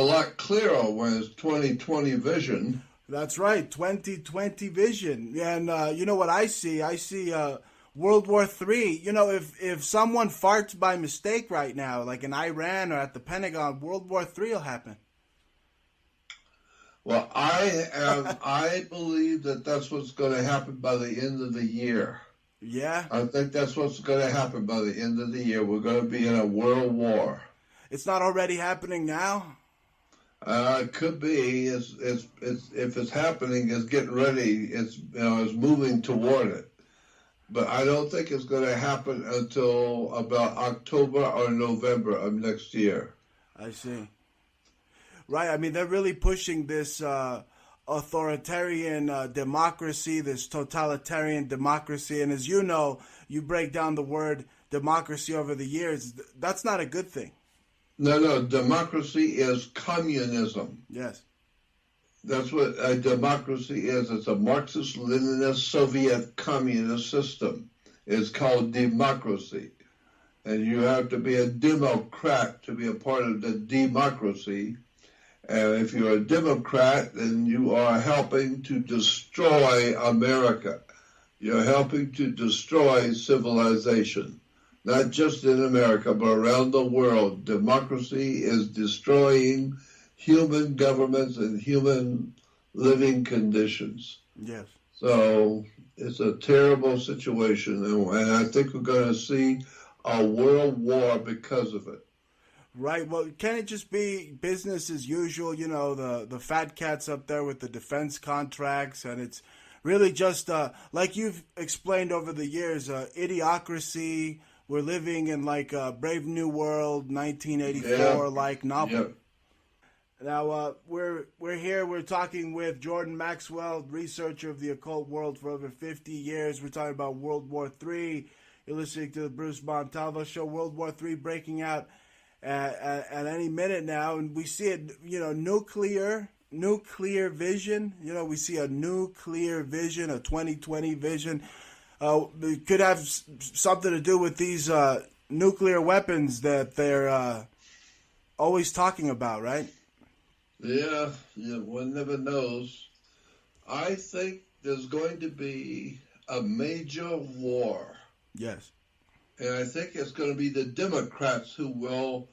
a lot clearer when it's 2020 vision. That's right, 2020 vision. And you know what I see? I see World War III. You know, if someone farts by mistake right now, like in Iran or at the Pentagon, World War III will happen. Well, I believe that that's what's going to happen by the end of the year. Yeah? I think that's what's going to happen by the end of the year. We're going to be in a world war. It's not already happening now? It could be. If it's happening, it's getting ready. It's moving toward it. But I don't think it's going to happen until about October or November of next year. I see. Right. I mean, they're really pushing this authoritarian democracy, this totalitarian democracy. And as you know, you break down the word democracy over the years. That's not a good thing. No. Democracy is communism. Yes. That's what a democracy is. It's a Marxist-Leninist Soviet communist system. It's called democracy. And you have to be a Democrat to be a part of the democracy. And if you're a Democrat, then you are helping to destroy America. You're helping to destroy civilization, not just in America, but around the world. Democracy is destroying human governments and human living conditions. Yes. So it's a terrible situation, and I think we're going to see a world war because of it. Right. Well, can it just be business as usual? You know, the fat cats up there with the defense contracts, and it's really just like you've explained over the years, idiocracy. We're living in like a Brave New World, 1984 like novel. Yeah. Now we're here. We're talking with Jordan Maxwell, researcher of the occult world for over 50 years. We're talking about World War III. You're listening to the Bruce Montalvo Show. World War III breaking out at any minute now, and we see it. You know, nuclear vision. You know, we see a nuclear vision, a 2020 vision. It could have something to do with these nuclear weapons that they're always talking about, right? Yeah, one never knows. I think there's going to be a major war. Yes. And I think it's going to be the Democrats who will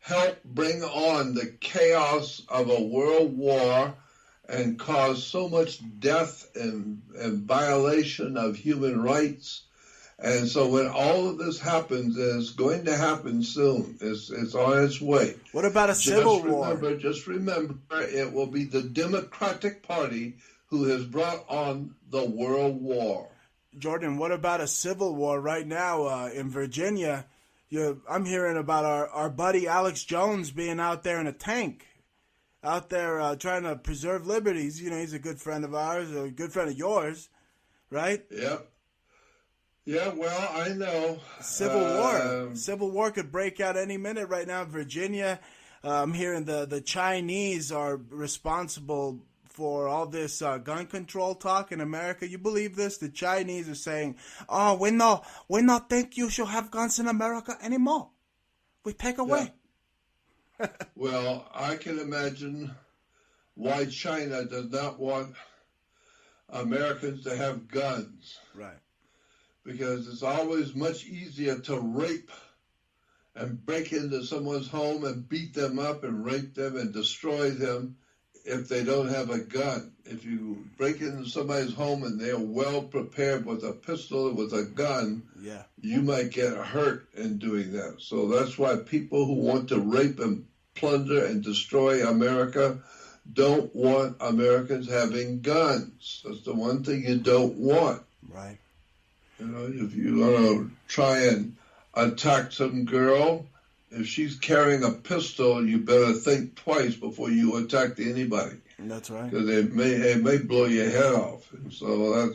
help bring on the chaos of a world war and cause so much death and violation of human rights. And so when all of this happens, and it's going to happen soon, it's on its way. What about a civil war? Just remember, it will be the Democratic Party who has brought on the world war. Jordan, what about a civil war right now in Virginia? I'm hearing about our buddy Alex Jones being out there in a tank, out there trying to preserve liberties. You know, he's a good friend of ours, a good friend of yours, right? Yep. Yeah, well, I know. Civil war could break out any minute right now in Virginia. I'm hearing the Chinese are responsible for all this gun control talk in America. You believe this? The Chinese are saying, "Oh, we not think you should have guns in America anymore. We take away." Yeah. Well, I can imagine why China does not want Americans to have guns. Right. Because it's always much easier to rape and break into someone's home and beat them up and rape them and destroy them if they don't have a gun. If you break into somebody's home and they're well prepared with a pistol or with a gun, yeah, you might get hurt in doing that. So that's why people who want to rape and plunder and destroy America don't want Americans having guns. That's the one thing you don't want. Right. You know, if you want to try and attack some girl, if she's carrying a pistol, you better think twice before you attack anybody. That's right. Because it may blow your head off. And so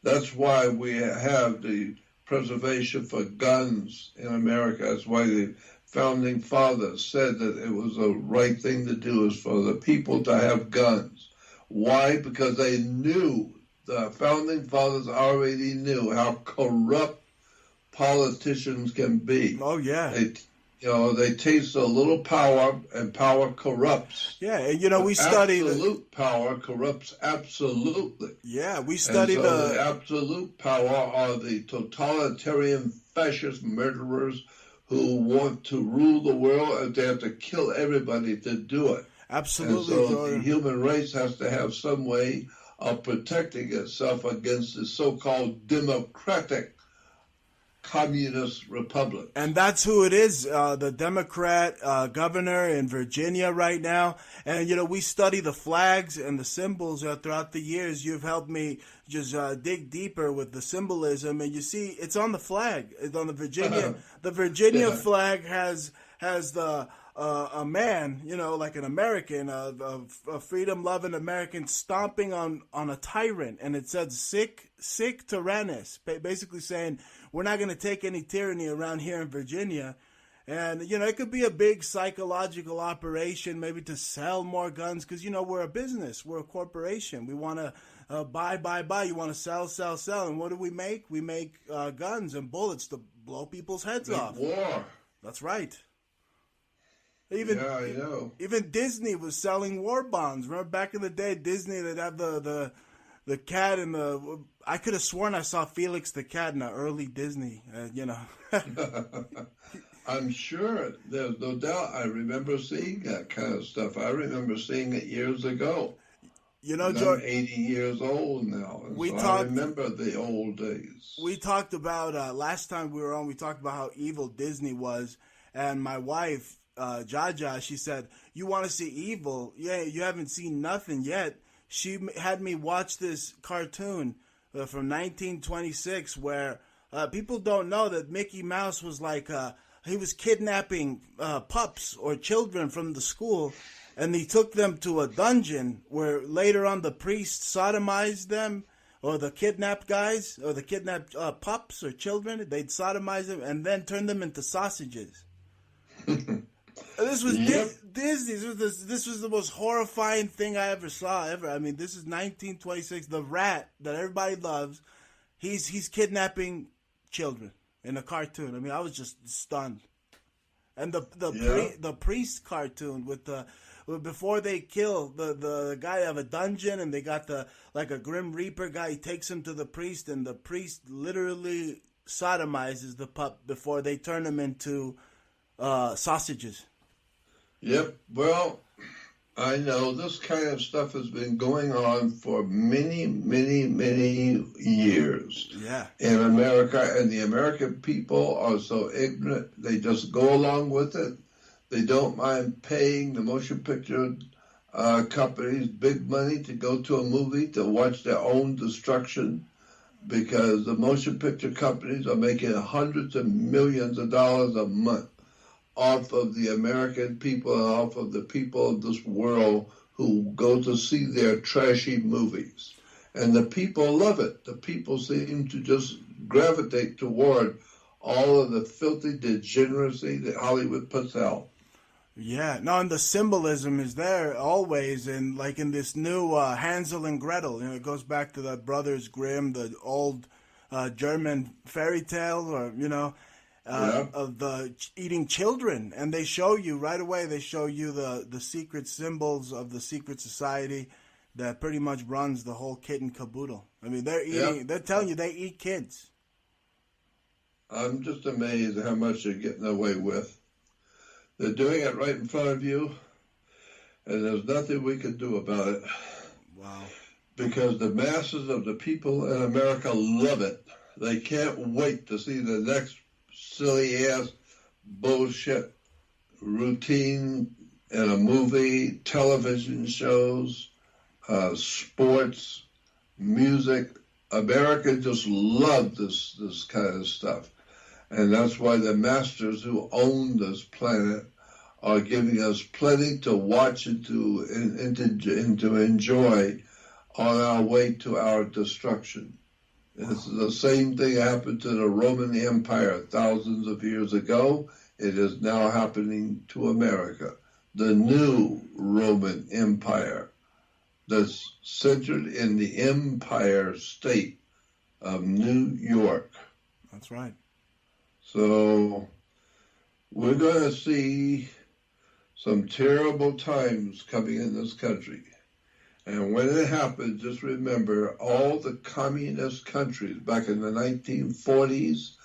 that's why we have the preservation for guns in America. That's why the founding fathers said that it was the right thing to do is for the people to have guns. Why? Because they knew. The founding fathers already knew how corrupt politicians can be. Oh, yeah. They taste a little power, and power corrupts. Yeah, and we But study absolute power corrupts absolutely. Yeah, we And study so the absolute power are the totalitarian fascist murderers who want to rule the world, and they have to kill everybody to do it. Absolutely, And so Jordan. the human race has to have some way of protecting itself against the so-called democratic communist republic. And that's who it is, the Democrat governor in Virginia right now. And, we study the flags and the symbols throughout the years. You've helped me just dig deeper with the symbolism. And you see, it's on the flag. It's on the Virginia. The Virginia flag has the a man, like an American, a freedom-loving American stomping on a tyrant. And it said, sic tyrannus, basically saying, we're not going to take any tyranny around here in Virginia. And, it could be a big psychological operation, maybe to sell more guns, because, we're a business. We're a corporation. We want to buy. You want to sell. And what do we make? We make guns and bullets to blow people's heads off. War. That's right. Yeah, I know. Even Disney was selling war bonds. Remember back in the day, Disney, they'd have the cat and the... I could have sworn I saw Felix the cat in the early Disney, I'm sure. There's no doubt. I remember seeing that kind of stuff. I remember seeing it years ago. George, I'm 80 years old now, and I remember the old days. We talked about, last time we were on, we talked about how evil Disney was, and my wife, Jaja, she said, you want to see evil? Yeah, you haven't seen nothing yet. She had me watch this cartoon from 1926 where people don't know that Mickey Mouse was like, he was kidnapping pups or children from the school, and he took them to a dungeon where later on the priest sodomized them, or the kidnapped guys, or the kidnapped pups or children. They'd sodomize them and then turn them into sausages. This was Disney. This was the most horrifying thing I ever saw. I mean, this is 1926. The rat that everybody loves, he's kidnapping children in a cartoon. I mean, I was just stunned. And the priest cartoon with before they kill the guy of a dungeon, and they got like a Grim Reaper guy. He takes him to the priest, and the priest literally sodomizes the pup before they turn him into sausages. Yep. Well, I know this kind of stuff has been going on for many, many, many years. Yeah. In America, and the American people are so ignorant, they just go along with it. They don't mind paying the motion picture companies big money to go to a movie to watch their own destruction, because the motion picture companies are making hundreds of millions of dollars a month off of the American people and off of the people of this world who go to see their trashy movies. And the people love it. The people seem to just gravitate toward all of the filthy degeneracy that Hollywood puts out. Yeah, no, and the symbolism is there always, and like in this new Hansel and Gretel, it goes back to the Brothers Grimm, the old German fairy tale, or of the eating children, and they show you right away. They show you the secret symbols of the secret society that pretty much runs the whole kit and caboodle. I mean, they're eating. Yeah. They're telling you they eat kids. I'm just amazed at how much they're getting away with. They're doing it right in front of you, and there's nothing we can do about it. Wow. Because the masses of the people in America love it. They can't wait to see the next silly-ass bullshit routine in a movie, television shows, sports, music. Americans just love this kind of stuff. And that's why the masters who own this planet are giving us plenty to watch and to enjoy on our way to our destruction. This is the same thing that happened to the Roman Empire thousands of years ago. It is now happening to America. The new Roman Empire that's centered in the Empire State of New York. That's right. So we're going to see some terrible times coming in this country. And when it happens, just remember all the communist countries back in the 1940s,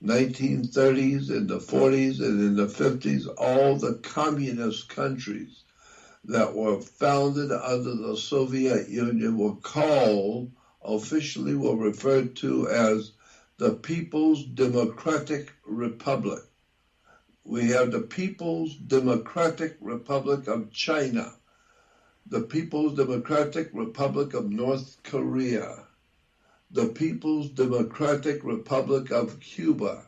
1930s, in the 40s, and in the 50s, all the communist countries that were founded under the Soviet Union were called, officially were referred to as the People's Democratic Republic. We have the People's Democratic Republic of China, the People's Democratic Republic of North Korea, the People's Democratic Republic of Cuba.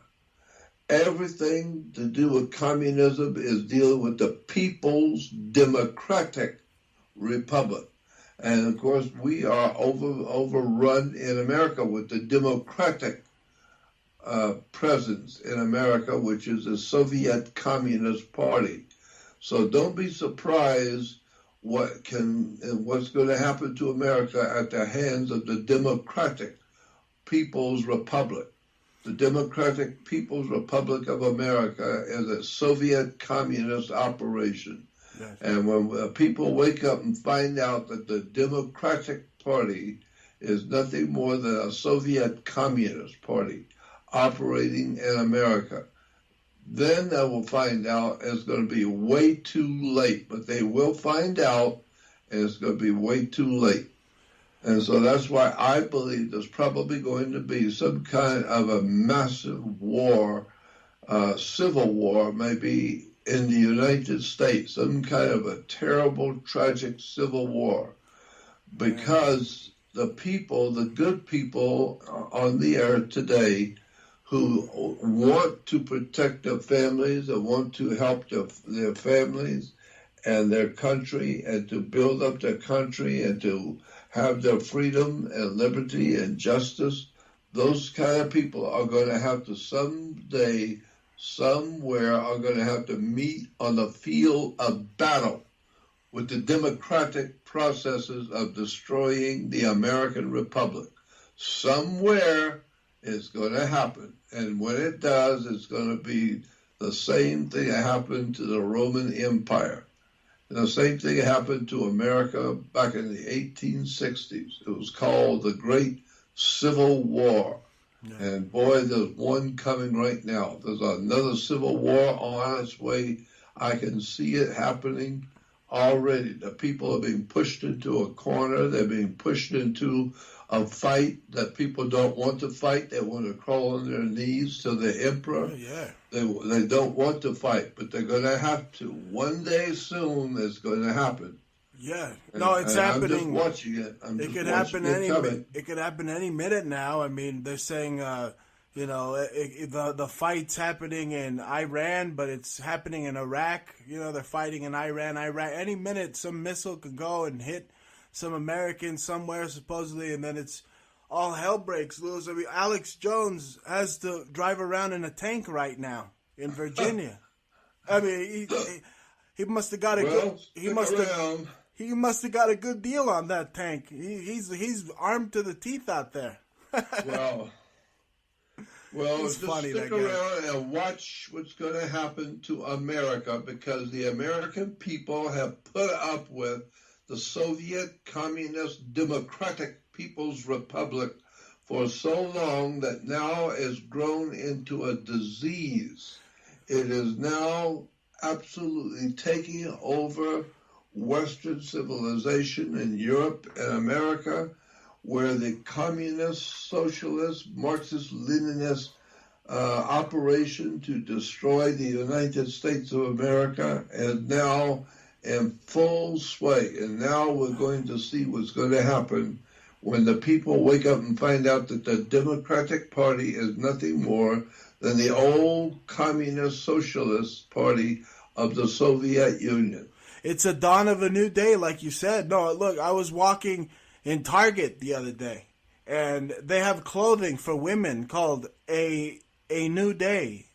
Everything to do with communism is dealing with the People's Democratic Republic. And of course, we are overrun in America with the Democratic presence in America, which is the Soviet Communist Party. So don't be surprised what's going to happen to America at the hands of the Democratic People's Republic. The Democratic People's Republic of America is a Soviet communist operation. Yes. And when people wake up and find out that the Democratic Party is nothing more than a Soviet Communist Party operating in America, then they will find out it's going to be way too late. But they will find out, and it's going to be way too late. And so that's why I believe there's probably going to be some kind of a massive war, civil war, maybe in the United States, some kind of a terrible, tragic civil war, because the people, the good people on the earth today, who want to protect their families and want to help their families and their country and to build up their country and to have their freedom and liberty and justice, those kind of people are going to have to someday, somewhere, are going to have to meet on the field of battle with the democratic processes of destroying the American Republic. Somewhere it's going to happen. And when it does, it's going to be the same thing that happened to the Roman Empire. And the same thing happened to America back in the 1860s. It was called the Great Civil War. Yeah. And boy, there's one coming right now. There's another civil war on its way. I can see it happening already. The people are being pushed into a corner. They're being pushed into a fight that people don't want to fight. They want to crawl on their knees to the emperor. Oh, yeah. They don't want to fight, but they're going to have to. One day soon, it's going to happen. Yeah, no, it's happening. I'm just watching it. It could happen It could happen any minute now. I mean, they're saying, the fight's happening in Iran, but it's happening in Iraq. They're fighting in Iran. Any minute, some missile could go and hit some Americans somewhere, supposedly, and then it's all hell breaks loose. I mean, Alex Jones has to drive around in a tank right now in Virginia. I mean, he must have got he must have got a good deal on that tank. He's armed to the teeth out there. Well, just stick around and watch what's going to happen to America, because the American people have put up with the Soviet Communist Democratic People's Republic for so long that now is grown into a disease. It is now absolutely taking over Western civilization in Europe and America, where the communist, socialist, Marxist-Leninist operation to destroy the United States of America is now in full sway. And now we're going to see what's going to happen when the people wake up and find out that the Democratic Party is nothing more than the old communist socialist party of the Soviet Union. It's a dawn of a new day, like you said. No, look, I was walking in Target the other day, and they have clothing for women called a New Day.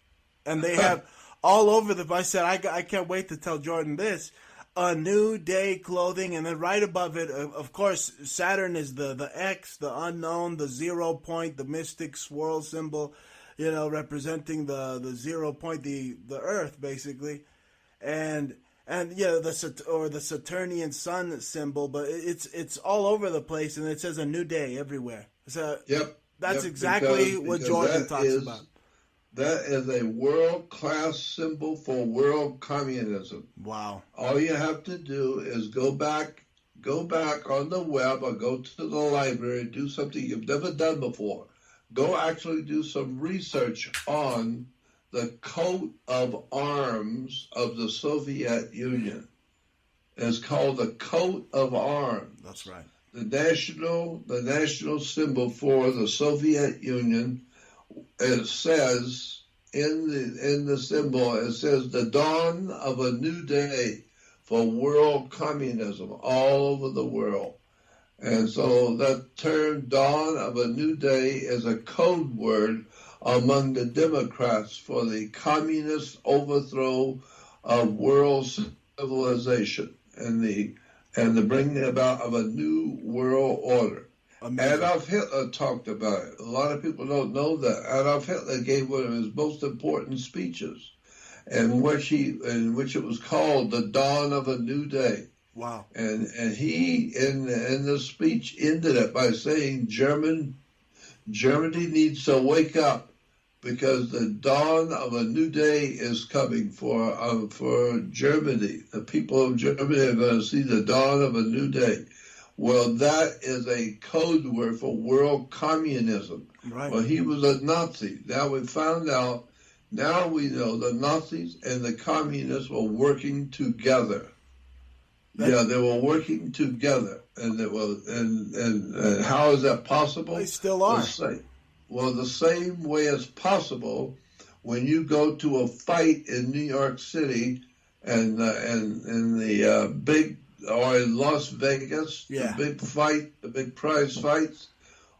And they have all over I said, I can't wait to tell Jordan this. A New Day clothing, and then right above it, of course, Saturn is the X, the unknown, the 0 point, the mystic swirl symbol. representing the 0 point, the Earth basically, and the Saturnian sun symbol, but it's all over the place, and it says a new day everywhere. So that's exactly what Jordan talks about. That is a world-class symbol for world communism. Wow. All you have to do is go back on the web or go to the library, do something you've never done before. Go actually do some research on the coat of arms of the Soviet Union. It's called the coat of arms. That's right. The national symbol for the Soviet Union. It says in the symbol, it says the dawn of a new day for world communism all over the world. And so that term, dawn of a new day, is a code word among the Democrats for the communist overthrow of world civilization and the bringing about of a new world order. Amazing. Adolf Hitler talked about it. A lot of people don't know that. Adolf Hitler gave one of his most important speeches, in which it was called "The Dawn of a New Day." Wow! And he in the speech ended it by saying, Germany needs to wake up, because the dawn of a new day is coming for Germany. The people of Germany are going to see the dawn of a new day. Well, that is a code word for world communism. Right. Well, he was a Nazi. Now we found out. Now we know the Nazis and the communists were working together. They were working together, and and how is that possible? They still are. The same way as possible when you go to a fight in New York City and the big. Or in Las Vegas, the big fight, the big prize fights.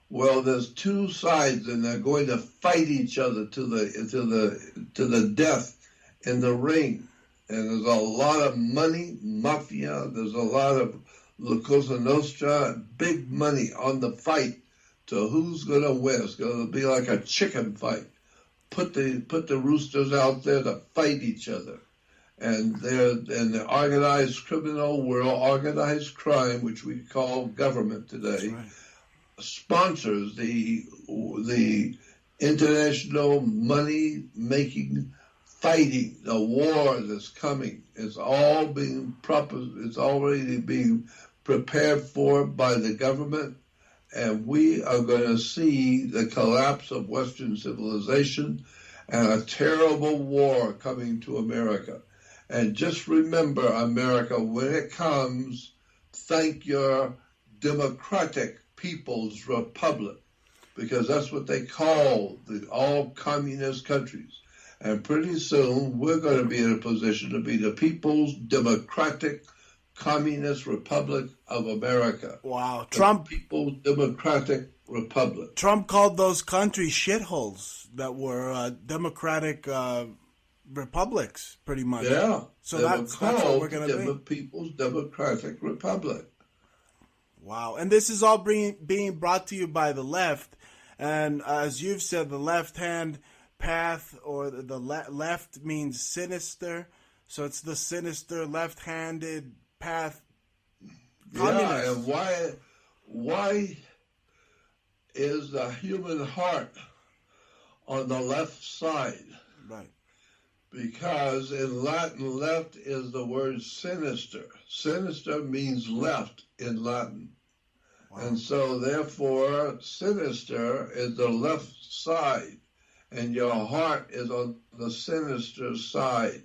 Well, there's two sides, and they're going to fight each other to the death in the ring. And there's a lot of money, mafia. There's a lot of La Cosa Nostra, big money on the fight to who's going to win. It's going to be like a chicken fight. Put the roosters out there to fight each other. And the organized criminal world, organized crime, which we call government today, sponsors the international money-making fighting, the war that's coming. It's all it's already being prepared for by the government, and we are going to see the collapse of Western civilization and a terrible war coming to America. And just remember, America, when it comes, thank your Democratic People's Republic, because that's what they call all communist countries. And pretty soon, we're going to be in a position to be the People's Democratic Communist Republic of America. Wow. Trump. People's Democratic Republic. Trump called those countries shitholes that were democratic republics, pretty much. Yeah. So that's what we're going to be. The People's Democratic Republic. Wow. And this is all being brought to you by the left. And as you've said, the left-hand path, or the left means sinister. So it's the sinister left-handed path. Yeah, and why is the human heart on the left side? Right. Because in Latin, left is the word sinister. Sinister means left in Latin. Wow. And so, therefore, sinister is the left side, and your heart is on the sinister side.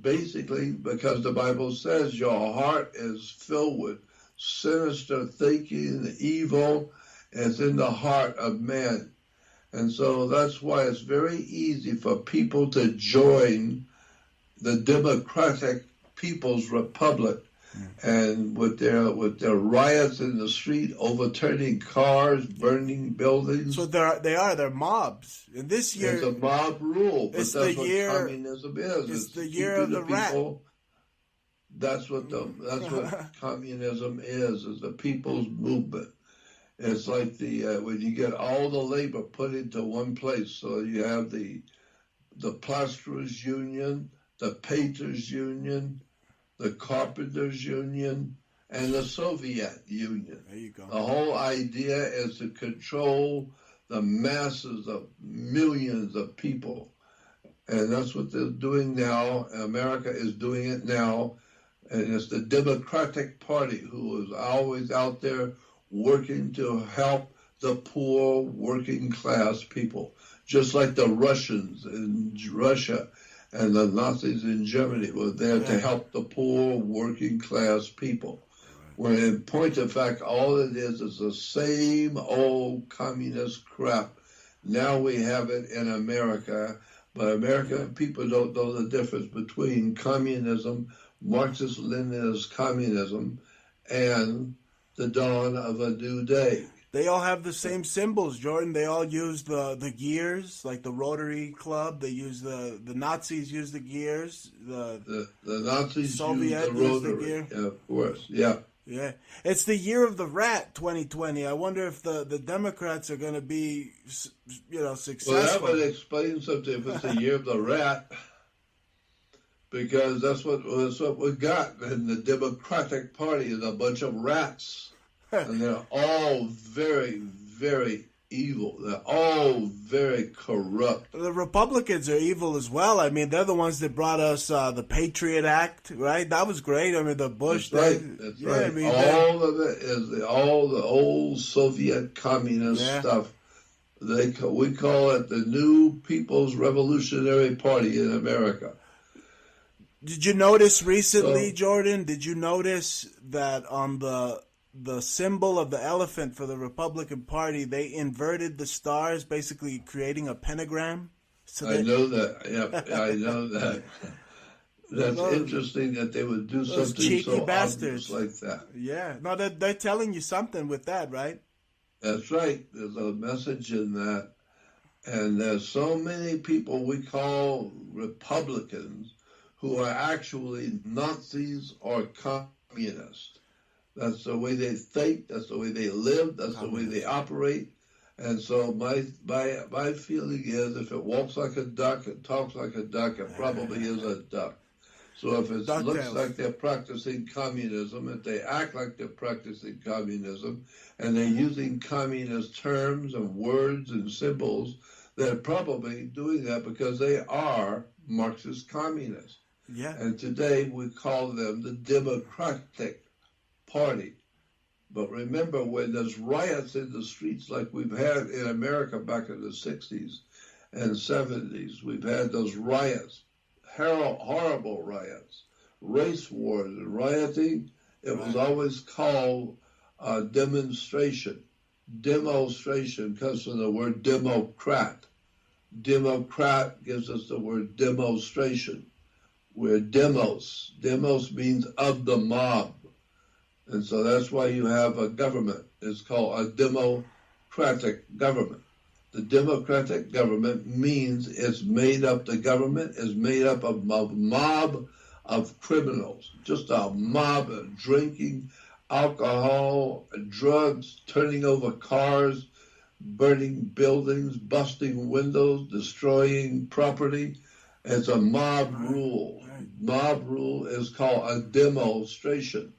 Basically, because the Bible says your heart is filled with sinister thinking, evil, is in the heart of man. And so that's why it's very easy for people to join the Democratic People's Republic, and with their riots in the street, overturning cars, burning buildings. So they're mobs. And this year, it's a mob rule, but that's what communism is. It's the year of the rat. That's what communism is the people's movement. It's like the when you get all the labor put into one place. So you have the plasterers union, the painters union, the carpenters union, and the Soviet Union. There you go. The whole idea is to control the masses of millions of people. And that's what they're doing now. America is doing it now. And it's the Democratic Party who is always out there working to help the poor working class people. Just like the Russians in Russia and the Nazis in Germany were there to help the poor working class people. When in point of fact, all it is the same old communist crap. Now we have it in America, but American people don't know the difference between communism, Marxist-Leninist communism, and the dawn of a new day. They all have the same symbols, Jordan. They all use the gears, like the Rotary Club. They use the Nazis use the gears. The Nazis Soviet use the Rotary. The gear. Yeah, of course, yeah. Yeah, it's the year of the rat, 2020. I wonder if the Democrats are going to be, successful. Well, that would explain something if it's the year of the rat, because that's what we got in the Democratic Party is a bunch of rats, and they're all very, very evil. They're all very corrupt. The Republicans are evil as well. I mean, they're the ones that brought us the Patriot Act, right? That was great. I mean, the Bush. That's right. That's right. I mean, all of it is all the old Soviet communist stuff. We call it the New People's Revolutionary Party in America. Did you notice recently, Jordan? Did you notice that on the symbol of the elephant for the Republican Party, they inverted the stars, basically creating a pentagram? So I know that. Yeah, I know that. That's interesting that they would do something so obvious like that. Yeah. No, they're telling you something with that, right? That's right. There's a message in that. And there's so many people we call Republicans who are actually Nazis or communists. That's the way they think. That's the way they live. That's the way they operate. And so my feeling is, if it walks like a duck and talks like a duck, it probably is a duck. So if it looks like they're practicing communism, if they act like they're practicing communism, and they're using communist terms and words and symbols, they're probably doing that because they are Marxist communists. Yeah. And today we call them the Democratic Party. But remember, when there's riots in the streets like we've had in America back in the 60s and 70s, we've had those riots, horrible riots, race wars and rioting. It was always called a demonstration. Demonstration comes from the word Democrat. Democrat gives us the word demonstration. We're demos. Demos means of the mob. And so that's why you have a government. It's called a democratic government. The democratic government means the government is made up of a mob of criminals, just a mob of drinking, alcohol, drugs, turning over cars, burning buildings, busting windows, destroying property. It's a mob rule. Mob rule is called a demonstration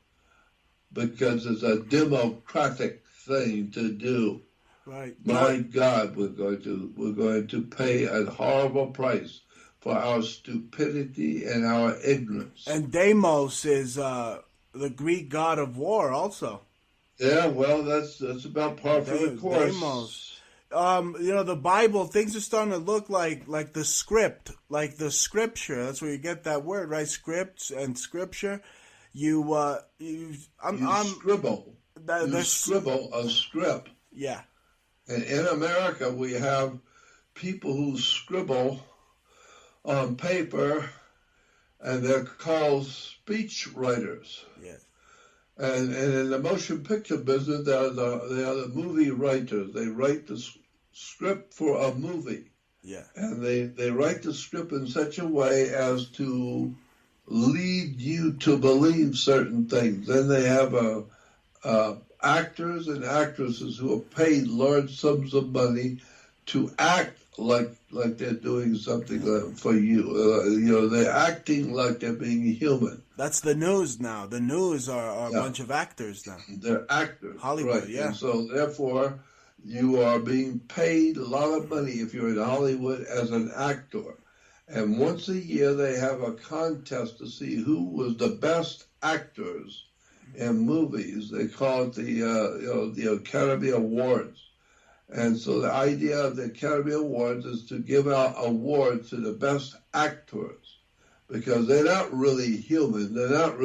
because it's a democratic thing to do. Right. My God, we're going to pay a horrible price for our stupidity and our ignorance. And Deimos is the Greek god of war, also. Yeah, well, that's about par for the course. Deimos. The Bible, things are starting to look like the script, like the scripture. That's where you get that word, right? Scripts and scripture. You scribble. You scribble a script. Yeah. And in America, we have people who scribble on paper, and they're called speech writers. Yes. And in the motion picture business, they are the movie writers. They write the script for a movie. Yeah. And they write the script in such a way as to lead you to believe certain things. Then they have actors and actresses who are paid large sums of money to act like they're doing something for you. They're acting like they're being human. That's the news now. The news are a bunch of actors now. They're actors, Hollywood, right? yeah. And so therefore, you are being paid a lot of money if you're in Hollywood as an actor. And once a year, they have a contest to see who was the best actors in movies. They call it the Academy Awards. And so the idea of the Academy Awards is to give out awards to the best actors, because they're not really human. They don't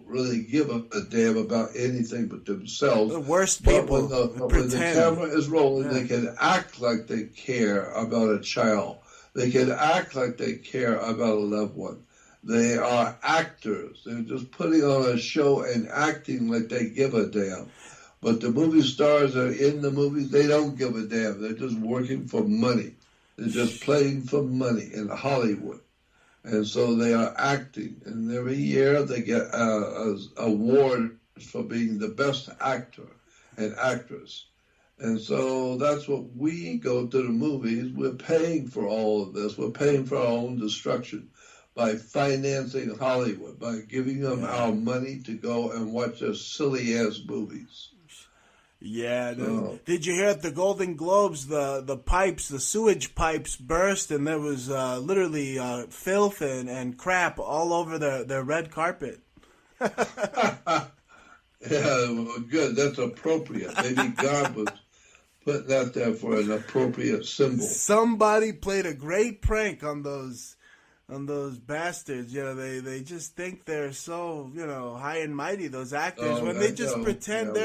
really give a damn about anything but themselves. The worst people. But when the camera is rolling, they can act like they care about a child. They can act like they care about a loved one. They are actors. They're just putting on a show and acting like they give a damn. But the movie stars are in the movies. They don't give a damn. They're just working for money. They're just playing for money in Hollywood. And so they are acting. And every year they get awards for being the best actor and actress. And so that's what we go to the movies. We're paying for all of this. We're paying for our own destruction by financing Hollywood, by giving them our money to go and watch their silly-ass movies. Yeah. Did you hear at the Golden Globes, the sewage pipes burst, and there was literally filth and crap all over their red carpet? Yeah, well, good. That's appropriate. Maybe God was putting that there for an appropriate symbol. Somebody played a great prank on those bastards. They just think they're so, high and mighty, those actors, when they just pretend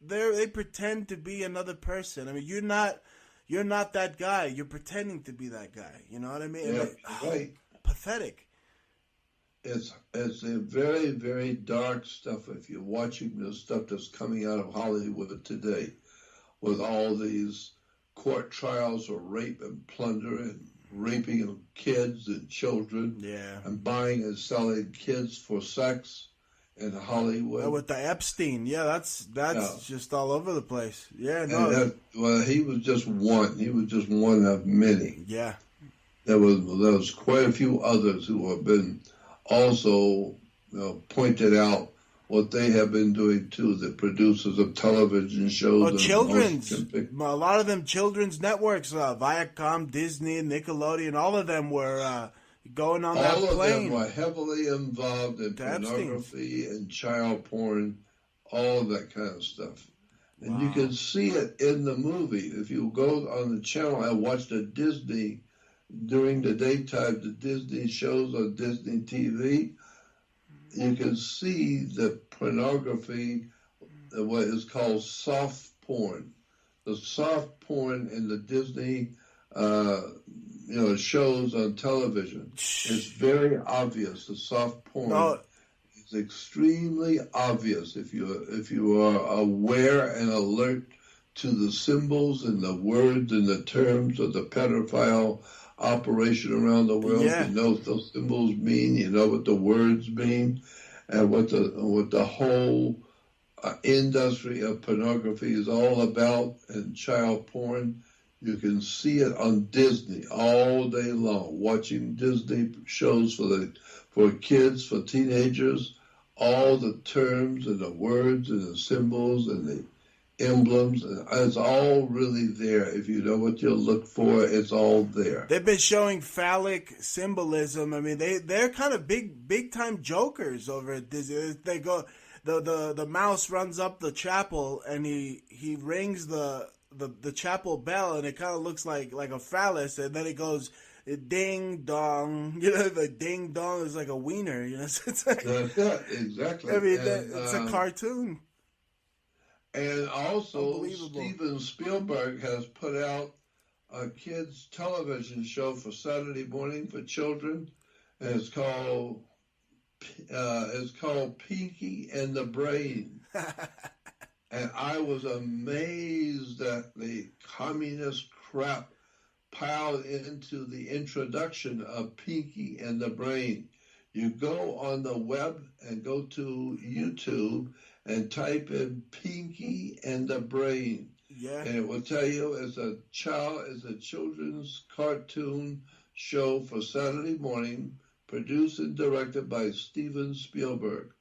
they pretend to be another person. I mean, you're not that guy. You're pretending to be that guy. You know what I mean? Yeah, right. Pathetic. It's a very, very dark stuff if you're watching the stuff that's coming out of Hollywood today, with all these court trials for rape and plunder and raping of kids and children, and buying and selling kids for sex in Hollywood. With the Epstein, that's just all over the place. Yeah, he was just one. He was just one of many. Yeah, there was quite a few others who have been also pointed out what they have been doing too, the producers of television shows. Children's. A lot of them children's networks, Viacom, Disney, Nickelodeon, all of them were going on that plane. All of them were heavily involved in pornography and child porn, all of that kind of stuff. And you can see it in the movie. If you go on the channel and watch the Disney, during the daytime, the Disney shows on Disney TV, you can see the pornography, what is called soft porn. The soft porn in the Disney, shows on television is very obvious. The soft porn is extremely obvious if you are aware and alert to the symbols and the words and the terms of the pedophile operation around the world. You know what those symbols mean. You know what the words mean, and what the whole industry of pornography is all about, and child porn. You can see it on Disney all day long. Watching Disney shows for kids, for teenagers, all the terms and the words and the symbols and the emblems, it's all really there. If you know what you look for, it's all there. They've been showing phallic symbolism. I mean, they're kind of big time jokers over at Disney. They go, the mouse runs up the chapel and he rings the chapel bell, and it kind of looks like a phallus, and then it goes ding dong. The ding dong is like a wiener. It's like, exactly. I mean, it's a cartoon. And also, Steven Spielberg has put out a kids' television show for Saturday morning for children, and it's called Pinky and the Brain. And I was amazed at the communist crap piled into the introduction of Pinky and the Brain. You go on the web and go to YouTube and type in Pinky and the Brain. Yeah. And it will tell you it's a children's cartoon show for Saturday morning, produced and directed by Steven Spielberg.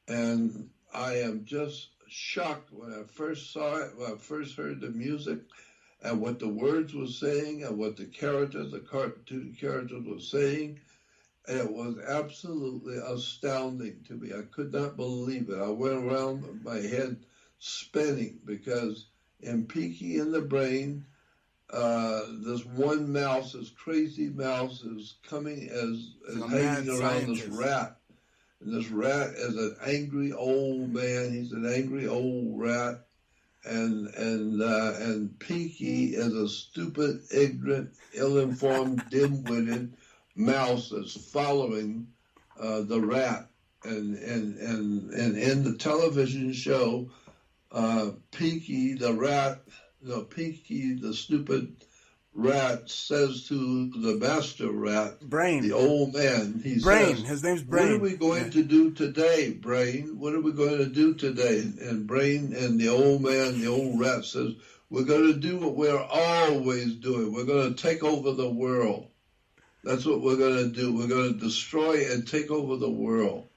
And I am just shocked when I first saw it, when I first heard the music and what the words were saying and what the cartoon characters were saying. And it was absolutely astounding to me. I could not believe it. I went around with my head spinning because in Pinky and the Brain, this one mouse, this crazy mouse, is coming as hanging around this rat. And this rat is an angry old man. He's an angry old rat. And Pinky is a stupid, ignorant, ill-informed, dim-witted mouse that's following the rat. And in the television show, Pinky the stupid rat says to the master rat, Brain, the old man, Brain, his name's Brain. What are we going to do today, Brain? What are we going to do today? And Brain and the old man, the old rat says, we're going to do what we're always doing. We're going to take over the world. That's what we're going to do. We're going to destroy and take over the world.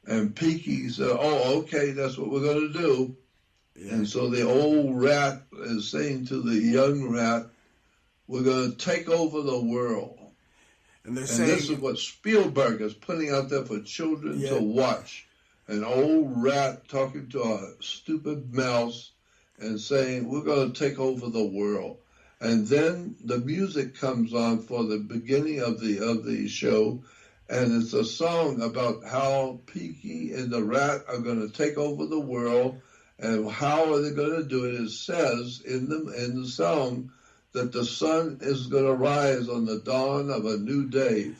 And Pinky said, oh, okay, that's what we're going to do. Yeah. And so the old rat is saying to the young rat, we're going to take over the world. And this is what Spielberg is putting out there for children to watch. An old rat talking to a stupid mouse and saying, we're going to take over the world. And then the music comes on for the beginning of the show, and it's a song about how Pinky and the rat are going to take over the world, and how are they going to do it? It says in the song that the sun is going to rise on the dawn of a new day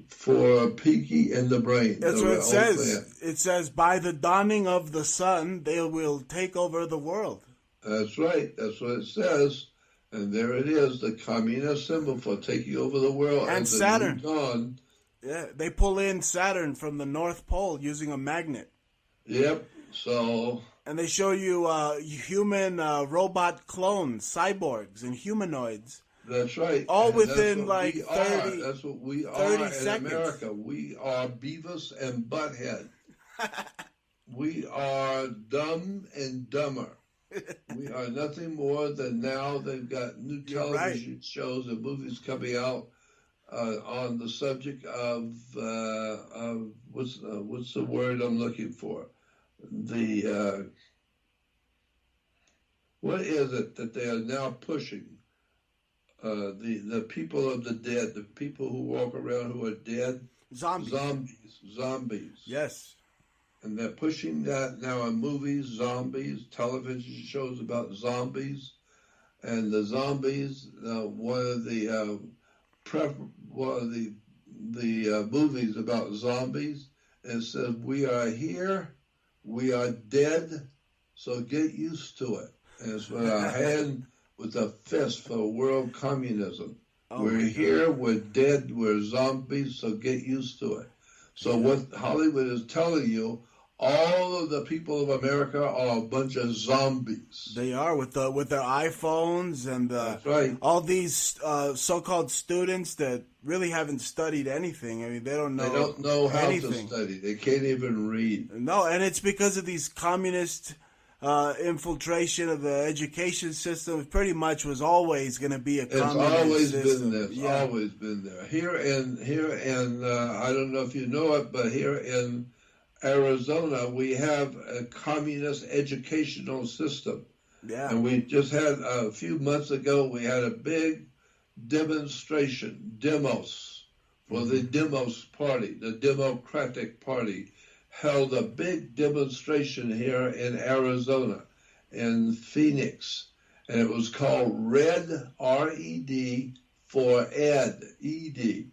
for Pinky and the Brain. That's what it says. Man. It says, by the dawning of the sun, they will take over the world. That's right. That's what it says. And there it is, the communist symbol for taking over the world. And Saturn. Dawn. Yeah, they pull in Saturn from the North Pole using a magnet. Yep. So. And they show you human robot clones, cyborgs, and humanoids. That's right. All within like 30. That's what we are in seconds. America. We are Beavis and Butthead. We are dumb and dumber. We are nothing more than now they've got new television shows and movies coming out on the subject of what's the word I'm looking for? What is it that they are now pushing? The people of the dead, the people who walk around who are dead. Zombies. Yes. And they're pushing that now in movies, zombies, television shows about zombies. And the zombies, one of the movies about zombies, and it says, we are here, we are dead, so get used to it. And it's with our hand with a fist for world communism. We're here, we're dead, we're zombies, so get used to it. So what Hollywood is telling you, all of the people of America are a bunch of zombies. They are with their iPhones and That's right. All these so-called students that really haven't studied anything. I mean, they don't know. They don't know how anything. to study. They can't even read. No, and it's because of these communist infiltration of the education system. It pretty much was always going to be a communist system. It's always been there. It's always been there. Here in I don't know if you know it, but here in Arizona, we have a communist educational system. Yeah. And we just had, a few months ago, we had a big demonstration, demos, for the Demos Party, the Democratic Party, held a big demonstration here in Arizona, in Phoenix. And it was called RED, R-E-D, for ED, E-D.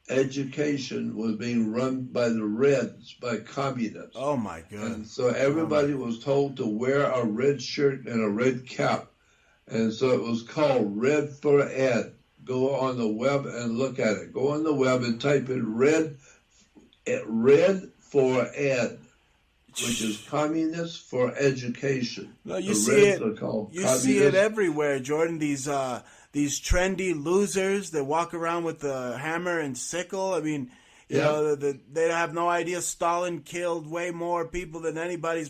Education was being run by the Reds, by communists. Oh, my God. And so everybody was told to wear a red shirt and a red cap. And so it was called Red for Ed. Go on the web and look at it. Go on the web and type in Red for Ed. which is Communists for Education. No, you The see Reds it. are called You see it Communists. everywhere, Jordan. These trendy losers that walk around with the hammer and sickle. I mean, you Yeah, know, they have no idea Stalin killed way more people than anybody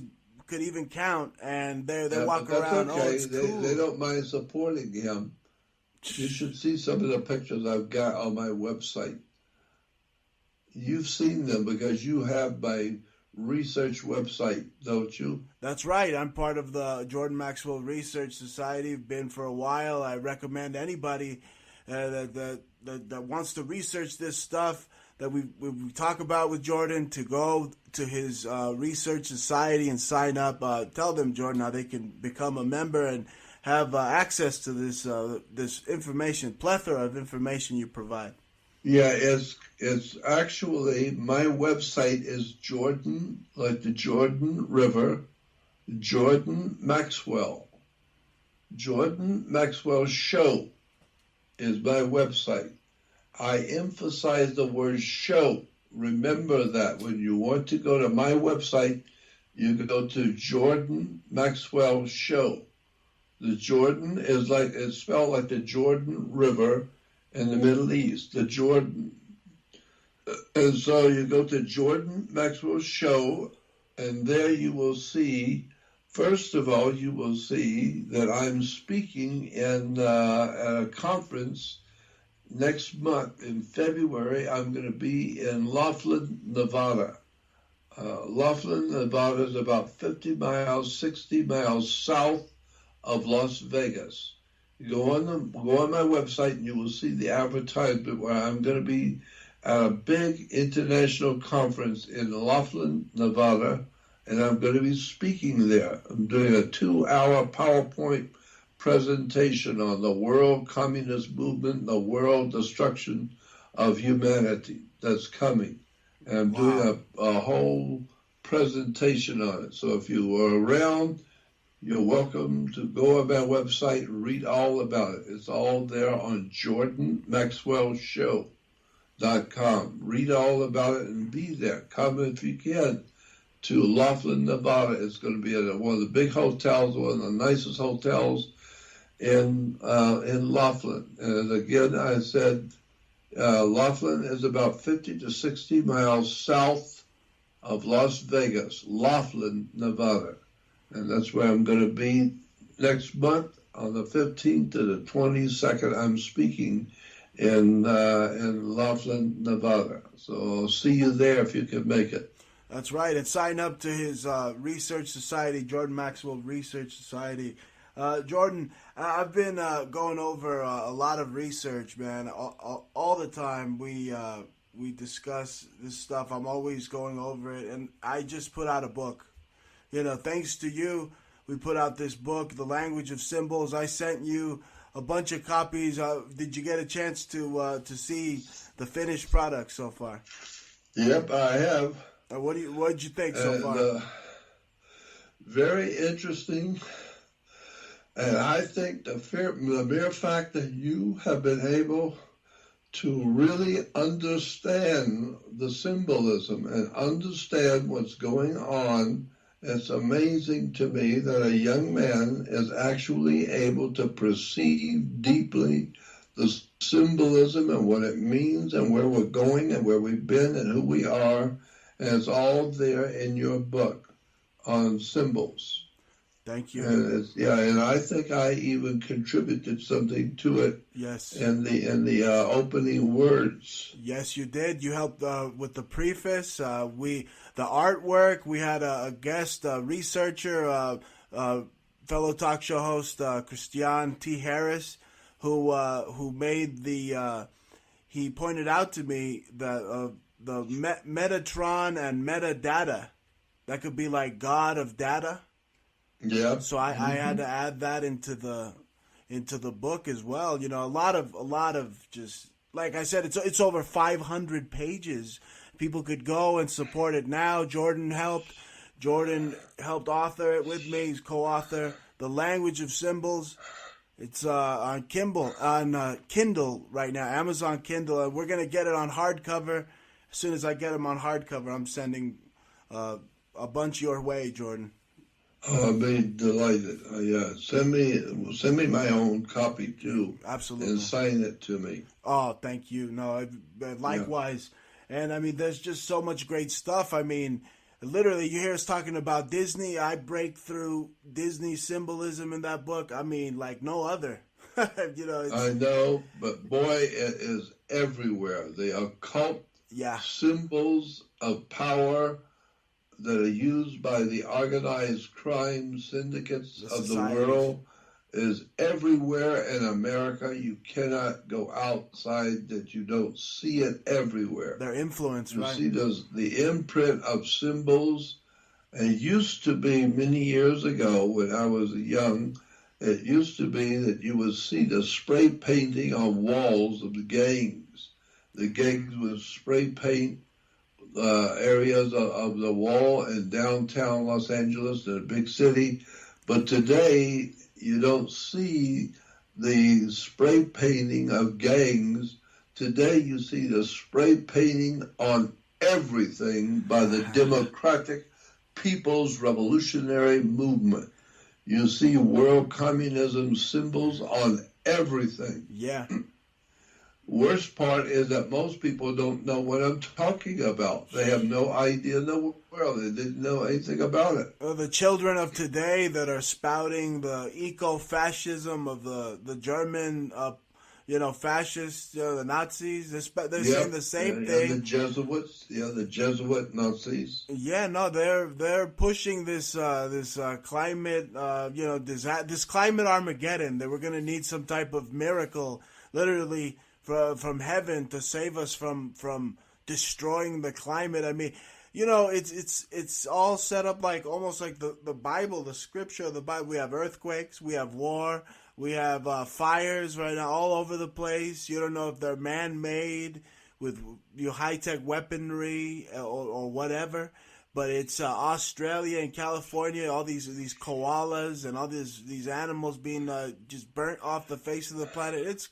could even count, and they yeah, walk but that's around. Oh, okay. it's They cool. don't mind supporting him. You should see some of the pictures I've got on my website. You've seen them because you have my research website, don't you? That's right. I'm part of the Jordan Maxwell Research Society. Been for a while. I recommend anybody that wants to research this stuff that we talk about with Jordan to go to his research society and sign up. Tell them, Jordan, how they can become a member and have access to this information, plethora of information you provide. Yeah, it's actually my website is Jordan, like the Jordan River, Jordan Maxwell. Jordan Maxwell Show is my website. I emphasize the word show. Remember that when you want to go to my website, you go to Jordan Maxwell Show. The Jordan is like, it's spelled like the Jordan River in the Middle East, the Jordan. And so you go to Jordan Maxwell Show, and there you will see, first of all, you will see that I'm speaking at a conference next month in February. I'm going to be in Laughlin, Nevada. Laughlin, Nevada is about 50 miles, 60 miles south of Las Vegas. You go on my website and you will see the advertisement where I'm going to be at a big international conference in Laughlin, Nevada, and I'm going to be speaking there. I'm doing a 2-hour PowerPoint presentation on the world communist movement, the world destruction of humanity that's coming. And I'm doing a whole presentation on it. So if you are around, you're welcome to go on my website and read all about it. It's all there on JordanMaxwellShow.com. Read all about it and be there. Come if you can to Laughlin, Nevada. It's going to be at one of the big hotels, one of the nicest hotels in Laughlin. And again, I said Laughlin is about 50 to 60 miles south of Las Vegas, Laughlin, Nevada. And that's where I'm going to be next month on the 15th to the 22nd. I'm speaking in Laughlin, Nevada. So I'll see you there if you can make it. That's right. And sign up to his research society, Jordan Maxwell Research Society. Jordan, I've been going over a lot of research, man. All the time we discuss this stuff. I'm always going over it. And I just put out a book. You know, thanks to you, we put out this book, The Language of Symbols. I sent you a bunch of copies. Did you get a chance to see the finished product so far? Yep, I have. What did you think so far? Very interesting. And I think the mere fact that you have been able to really understand the symbolism and understand what's going on, it's amazing to me that a young man is actually able to perceive deeply the symbolism and what it means and where we're going and where we've been and who we are. And it's all there in your book on symbols. Thank you. And I think I even contributed something to it. Yes. In the opening words. Yes, you did. You helped with the preface. The artwork. We had a guest researcher, fellow talk show host Christian T. Harris, who made the. He pointed out to me that the Metatron and metadata, that could be like God of data. Yeah. So I had to add that into the book as well. You know, a lot of just, like I said, it's over 500 pages. People could go and support it now. Jordan helped author it with me. He's co-author. The Language of Symbols. It's on Kindle right now, Amazon Kindle, and we're gonna get it on hardcover. As soon as I get them on hardcover, I'm sending a bunch your way, Jordan. Oh, I'd be delighted. Yeah, send me my own copy too. Absolutely. And sign it to me. Oh, thank you. No, likewise. Yeah. And I mean, there's just so much great stuff. I mean, literally, you hear us talking about Disney. I break through Disney symbolism in that book. I mean, like no other. I know, but boy, it is everywhere. The occult symbols of power that are used by the organized crime syndicates of the world is everywhere in America. You cannot go outside that you don't see it everywhere. Their influence, right? You see the imprint of symbols. And it used to be many years ago when I was young, it used to be that you would see the spray painting on walls of the gangs. The gangs would spray paint areas of the wall in downtown Los Angeles, in a big city. But today, you don't see the spray painting of gangs. Today, you see the spray painting on everything by the Democratic People's Revolutionary Movement. You see world communism symbols on everything. Yeah. Worst part is that most people don't know what I'm talking about. They have no idea in the world. They didn't know anything about it. The children of today that are spouting the eco-fascism of the German, fascists, the Nazis, they're saying the same thing. The Jesuits, the Jesuit Nazis. Yeah, no, they're pushing this climate, this climate Armageddon. That we're going to need some type of miracle, literally, from heaven to save us from destroying the climate. I mean, it's all set up like almost like the Bible, the scripture of the Bible. We have earthquakes, we have war, we have fires right now all over the place. You don't know if they're man-made with high-tech weaponry or whatever. But it's Australia and California, all these koalas and all these animals being just burnt off the face of the planet.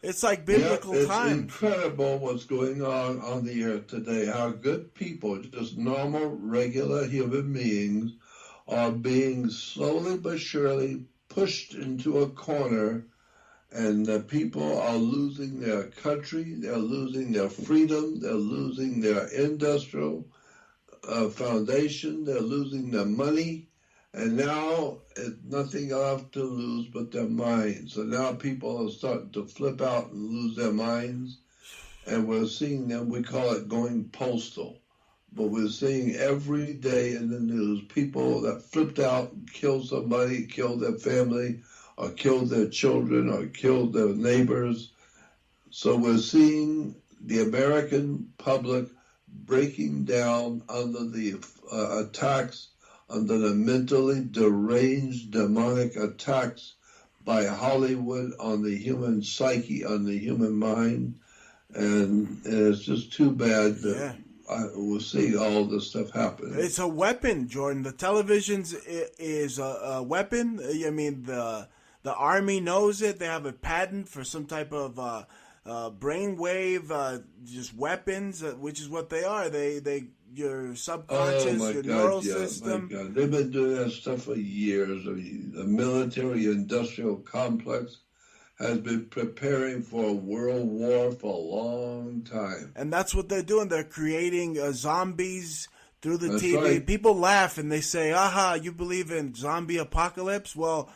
It's like biblical times. It's incredible what's going on the earth today. How good people, just normal, regular human beings, are being slowly but surely pushed into a corner, and the people are losing their country, they're losing their freedom, they're losing their industrial foundation, they're losing their money. And now it's nothing left to lose but their minds. So now people are starting to flip out and lose their minds. And we're seeing them, we call it going postal. But we're seeing every day in the news people that flipped out and killed somebody, killed their family, or killed their children, or killed their neighbors. So we're seeing the American public breaking down under the attacks, under the mentally deranged demonic attacks by Hollywood on the human psyche, on the human mind. And it's just too bad that we'll see all this stuff happen. It's a weapon, Jordan. The television is a weapon. I mean, the Army knows it. They have a patent for some type of brainwave, just weapons, which is what they are. They your subconscious, your neural system. My God. They've been doing that stuff for years. I mean, the military-industrial complex has been preparing for a world war for a long time. And that's what they're doing. They're creating zombies through the That's TV. right. People laugh and they say, aha, you believe in zombie apocalypse? Well,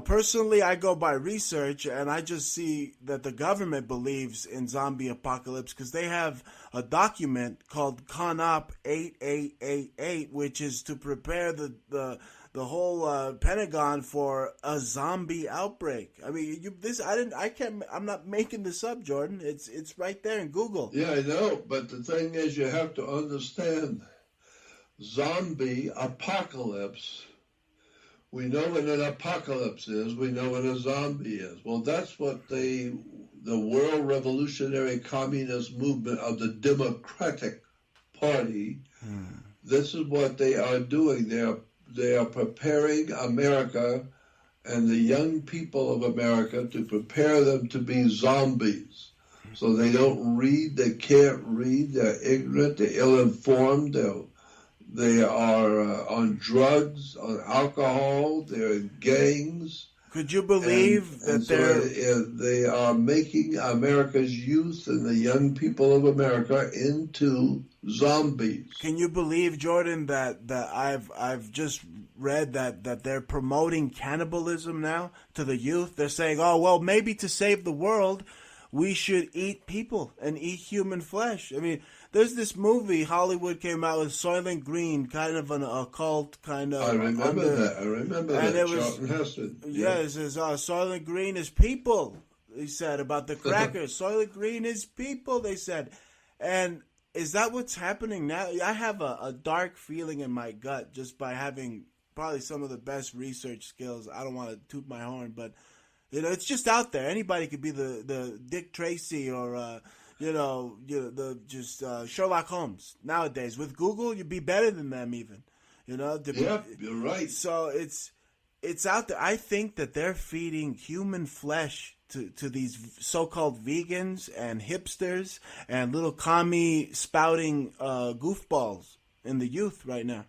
personally, I go by research, and I just see that the government believes in zombie apocalypse because they have a document called CONOP 8888, which is to prepare the whole Pentagon for a zombie outbreak. I mean, I'm not making this up, Jordan. It's right there in Google. Yeah, I know, but the thing is, you have to understand, zombie apocalypse. We know what an apocalypse is. We know what a zombie is. Well, that's what the World Revolutionary Communist Movement of the Democratic Party, this is what they are doing. They are preparing America and the young people of America to prepare them to be zombies. So they don't read, they can't read, they're ignorant, they're ill-informed, They are on drugs, on alcohol. They're in gangs. Could you believe that they are making America's youth and the young people of America into zombies? Can you believe, Jordan, that I've just read that they're promoting cannibalism now to the youth? They're saying, oh, well, maybe to save the world, we should eat people and eat human flesh. I mean, there's this movie Hollywood came out with, Soylent Green, kind of an occult kind of. I remember that. And it Charlton Heston. Yeah, it says Soylent Green is people. He said about the crackers. Soylent Green is people. They said, and is that what's happening now? I have a dark feeling in my gut just by having probably some of the best research skills. I don't want to toot my horn, but it's just out there. Anybody could be the Dick Tracy or. Sherlock Holmes nowadays. With Google, you'd be better than them even. Yeah, you're right. So it's out there. I think that they're feeding human flesh to these so-called vegans and hipsters and little commie spouting goofballs in the youth right now.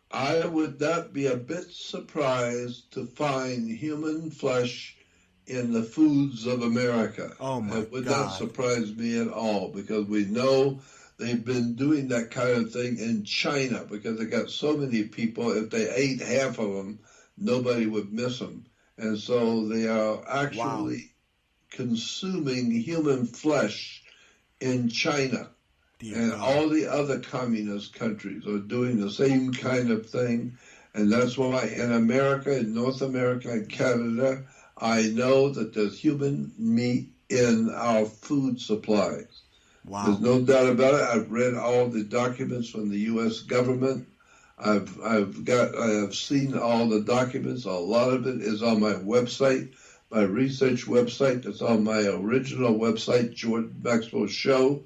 I would not be a bit surprised to find human flesh in the foods of America. Oh my God. It would not surprise me at all, because we know they've been doing that kind of thing in China, because they got so many people. If they ate half of them, nobody would miss them. And so they are actually consuming human flesh in China. And all the other communist countries are doing the same kind of thing. And that's why in America, in North America, and Canada, I know that there's human meat in our food supplies. Wow. There's no doubt about it. I've read all the documents from the U.S. government. I have seen all the documents. A lot of it is on my website, my research website. It's on my original website, Jordan Maxwell Show.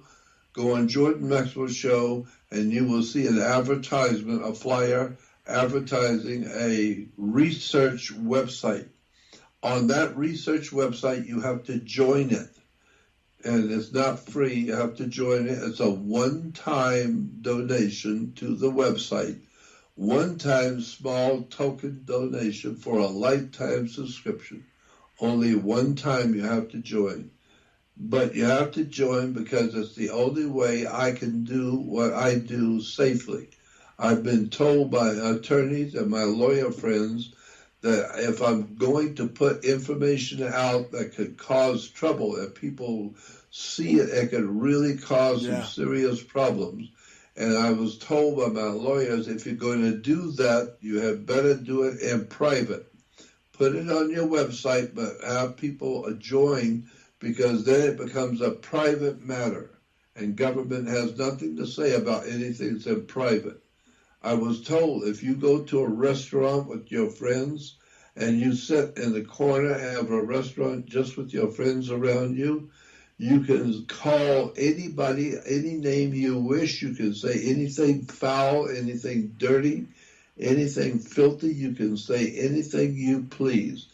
Go on Jordan Maxwell Show, and you will see an advertisement, a flyer advertising a research website. On that research website, you have to join it. And it's not free. You have to join it. It's a one-time donation to the website. One-time small token donation for a lifetime subscription. Only one time you have to join. But you have to join because it's the only way I can do what I do safely. I've been told by attorneys and my lawyer friends that if I'm going to put information out that could cause trouble, if people see it, it could really cause some serious problems. And I was told by my lawyers, if you're going to do that, you had better do it in private. Put it on your website, but have people join, because then it becomes a private matter. And government has nothing to say about anything that's in private. I was told if you go to a restaurant with your friends and you sit in the corner and have a restaurant just with your friends around you, you can call anybody, any name you wish. You can say anything foul, anything dirty, anything filthy. You can say anything you please.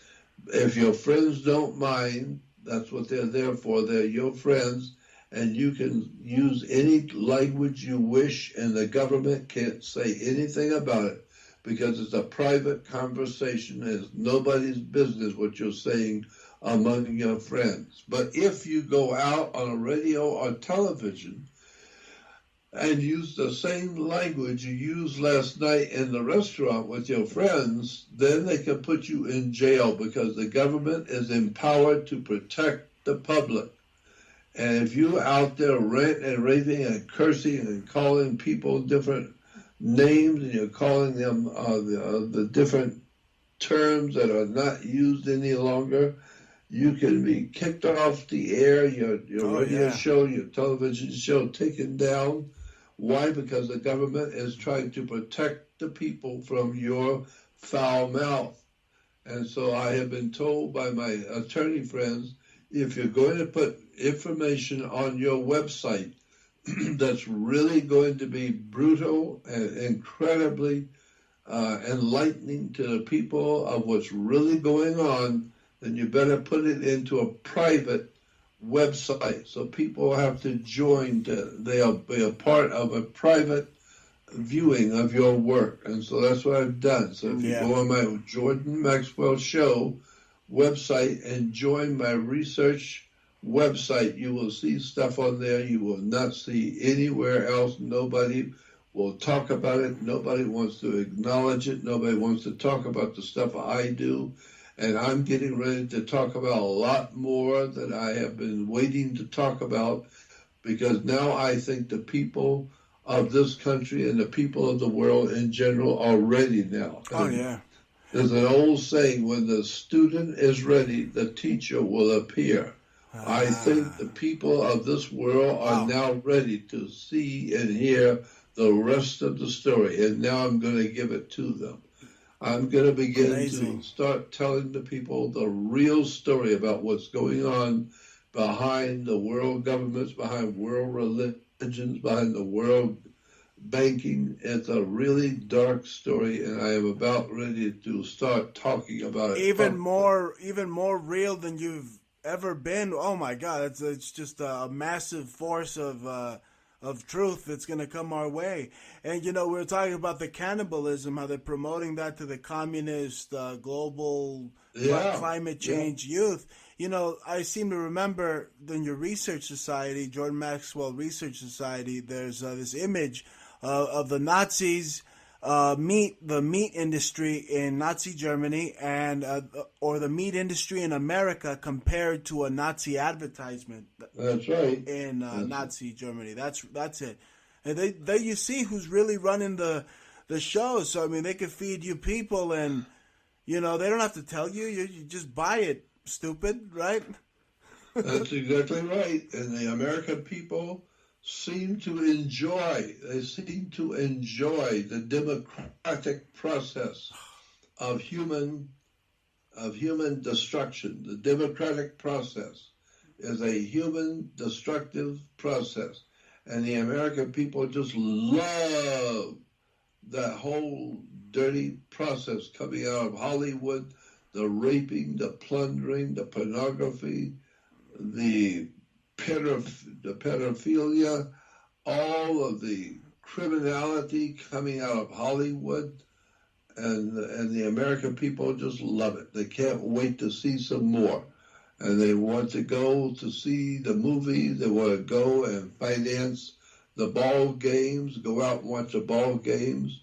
If your friends don't mind, that's what they're there for. They're your friends. And you can use any language you wish, and the government can't say anything about it because it's a private conversation. It's nobody's business what you're saying among your friends. But if you go out on a radio or television and use the same language you used last night in the restaurant with your friends, then they can put you in jail because the government is empowered to protect the public. And if you're out there ranting and raving and cursing and calling people different names, and you're calling them the different terms that are not used any longer, you can be kicked off the air, your radio show, your television show taken down. Why? Because the government is trying to protect the people from your foul mouth. And so I have been told by my attorney friends, if you're going to put information on your website that's really going to be brutal and incredibly enlightening to the people of what's really going on, then you better put it into a private website. So people have to join, they'll be a part of a private viewing of your work. And so that's what I've done. So if you go on my Jordan Maxwell Show website and join my research website, you will see stuff on there you will not see anywhere else. Nobody will talk about it. Nobody wants to acknowledge it. Nobody wants to talk about the stuff I do. And I'm getting ready to talk about a lot more that I have been waiting to talk about, because now I think the people of this country and the people of the world in general are ready now. Oh, yeah. There's an old saying, when the student is ready, the teacher will appear. I think the people of this world are now ready to see and hear the rest of the story. And now I'm going to give it to them. I'm going to begin to start telling the people the real story about what's going on behind the world governments, behind world religions, behind the world banking. It's a really dark story, and I am about ready to start talking about it. Even more real than you've ever been. Oh my God, it's just a massive force of truth that's going to come our way. And we were talking about the cannibalism, how they're promoting that to the communist global climate change youth. I seem to remember in your research society, Jordan Maxwell Research Society, there's this image of the Nazis, the meat industry in Nazi Germany, and or the meat industry in America compared to a Nazi advertisement. That's right. In Nazi Germany, that's it. And they you see who's really running the show. So I mean, they could feed you people, and they don't have to tell you. You just buy it. Stupid, right? That's exactly right. And the American people seem to enjoy the democratic process of human destruction. The democratic process is a human destructive process, and the American people just love that whole dirty process coming out of Hollywood. The raping, the plundering, the pornography, the pedophilia, all of the criminality coming out of Hollywood, and the American people just love it. They can't wait to see some more, and they want to go to see the movies. They want to go and finance the ball games, go out and watch the ball games,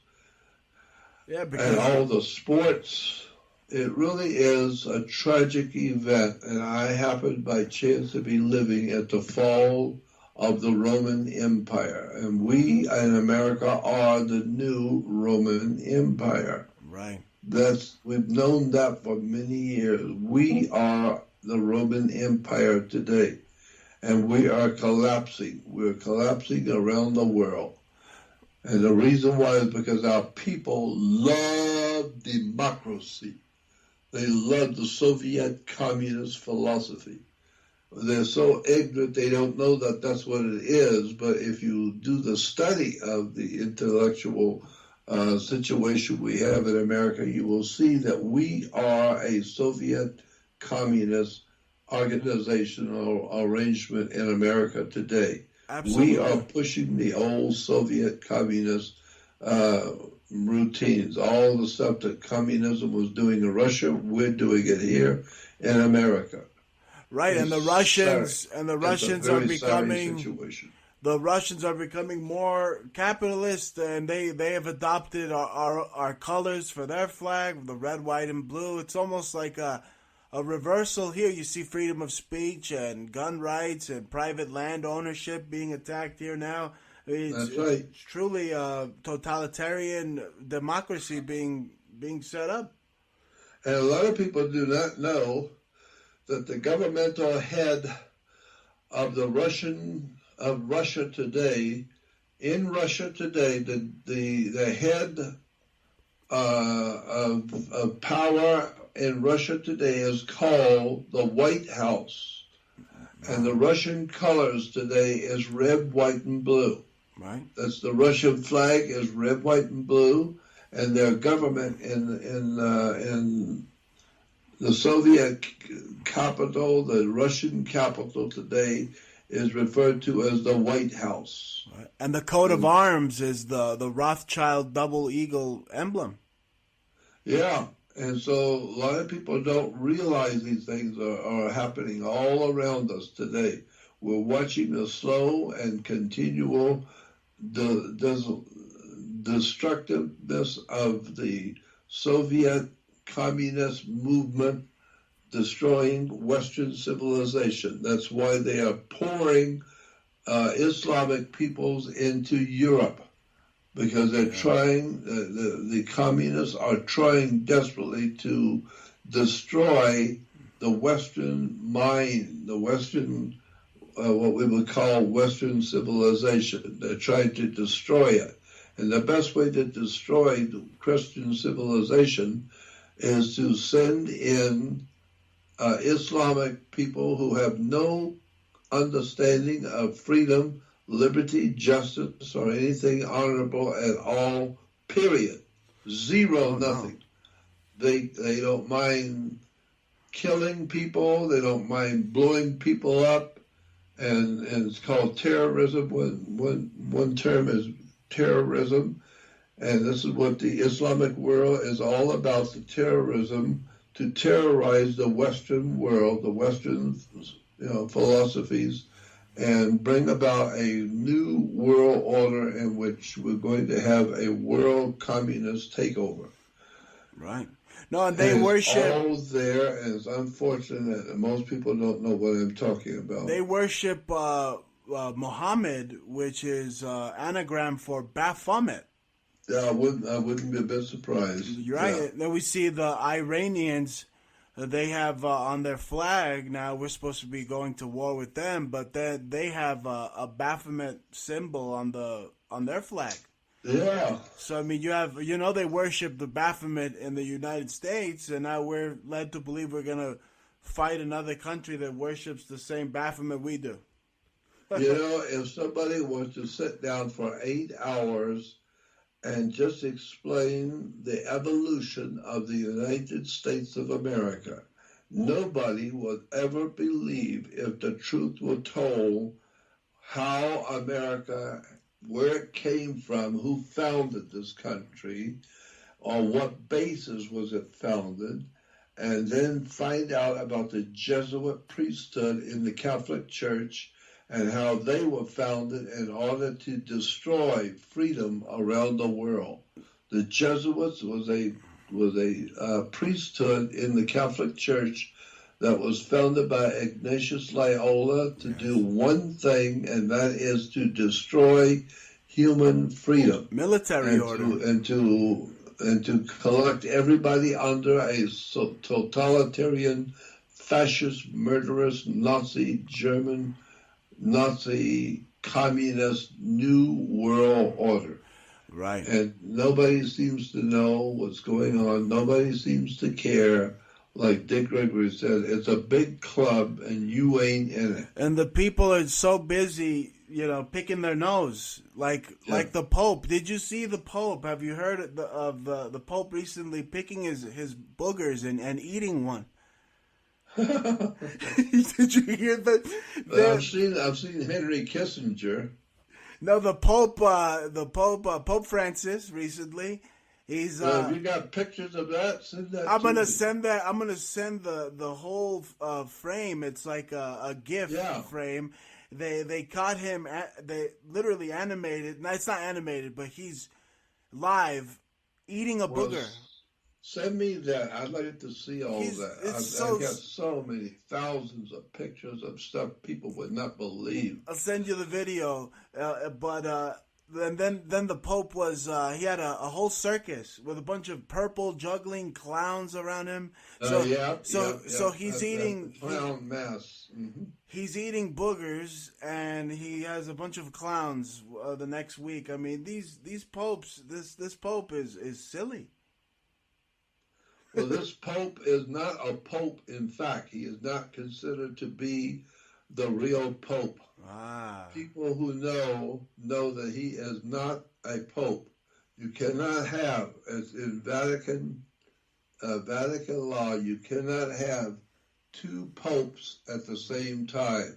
and all the sports. It really is a tragic event, and I happened by chance to be living at the fall of the Roman Empire, and we in America are the new Roman Empire. Right. We've known that for many years. We are the Roman Empire today, and we are collapsing. We're collapsing around the world. And the reason why is because our people love democracy. They love the Soviet communist philosophy. They're so ignorant they don't know that that's what it is, but if you do the study of the intellectual situation we have in America, you will see that we are a Soviet communist organizational arrangement in America today. Absolutely. We are pushing the old Soviet communist routines, all the stuff that communism was doing in Russia, we're doing it here in America. Right, and the Russians are becoming more capitalist, and they have adopted our colors for their flag, the red, white, and blue. It's almost like a reversal here. You see freedom of speech and gun rights and private land ownership being attacked here now. That's right. It's truly a totalitarian democracy being set up. And a lot of people do not know that the governmental head of Russia today, the head of power in Russia today is called the White House. And the Russian colors today is red, white, and blue. Right. That's the Russian flag is red, white, and blue, and their government in the Soviet capital, the Russian capital today, is referred to as the White House. Right. And the coat of arms is the Rothschild double eagle emblem. Yeah, and so a lot of people don't realize these things are happening all around us today. We're watching the slow and continual destructiveness of the Soviet communist movement destroying Western civilization. That's why they are pouring Islamic peoples into Europe, because they're trying, the communists are trying desperately to destroy the Western mind, the Western, what we would call Western civilization. They're trying to destroy it. And the best way to destroy the Christian civilization is to send in Islamic people who have no understanding of freedom, liberty, justice, or anything honorable at all, period. Zero, nothing. They don't mind killing people. They don't mind blowing people up. And it's called terrorism. One term is terrorism. And this is what the Islamic world is all about, the terrorism, to terrorize the Western world, the Western philosophies, and bring about a new world order in which we're going to have a world communist takeover. Right. No, and they worship. All there, and it's unfortunate that most people don't know what I'm talking about. They worship Muhammad, which is anagram for Baphomet. Yeah, I wouldn't be a bit surprised. You're right. Yeah. Then we see the Iranians. They have on their flag now. We're supposed to be going to war with them, but then they have a Baphomet symbol on their flag. Yeah. So I mean, they worship the Baphomet in the United States, and now we're led to believe we're gonna fight another country that worships the same Baphomet we do. If somebody was to sit down for 8 hours and just explain the evolution of the United States of America, nobody would ever believe, if the truth were told, how America, where it came from, who founded this country, on what basis was it founded, and then find out about the Jesuit priesthood in the Catholic Church and how they were founded in order to destroy freedom around the world. The Jesuits was a priesthood in the Catholic Church that was founded by Ignatius Loyola to do one thing, and that is to destroy human freedom, military order, and to collect everybody under a totalitarian, fascist, murderous, Nazi, communist, new world order. Right. And nobody seems to know what's going on. Nobody seems to care. Like Dick Gregory said, it's a big club and you ain't in it. And the people are so busy, picking their nose. Like the Pope. Did you see the Pope? Have you heard of the Pope recently picking his boogers and eating one? Did you hear that? I've seen Henry Kissinger. No, the Pope Francis recently. He's. Have you got pictures of that? Send that. I'm gonna send that. I'm gonna send the whole frame. It's like a GIF frame. They caught him. They literally animated. No, it's not animated, but he's live eating a booger. Send me that. I'd like to see all that. I've got so many thousands of pictures of stuff people would not believe. I'll send you the video. And then the Pope was he had a whole circus with a bunch of purple juggling clowns around him. So he's eating clown mass. Mm-hmm. He's eating boogers and he has a bunch of clowns the next week. I mean, these popes. This Pope is silly. Well, this Pope is not a Pope. In fact, he is not considered to be the real Pope. People who know that he is not a Pope. You cannot have, as in Vatican law, you cannot have two popes at the same time.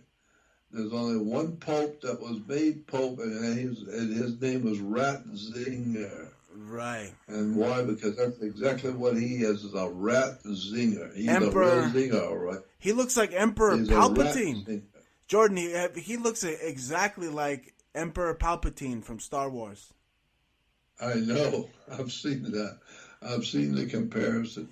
There's only one pope that was made pope, and his name was Ratzinger. Right. And why? Because that's exactly what he is a Ratzinger. He's Emperor, a real zinger, all right? he looks like Emperor He's Palpatine. Jordan, he looks exactly like Emperor Palpatine from Star Wars. I know. I've seen that. I've seen the comparison.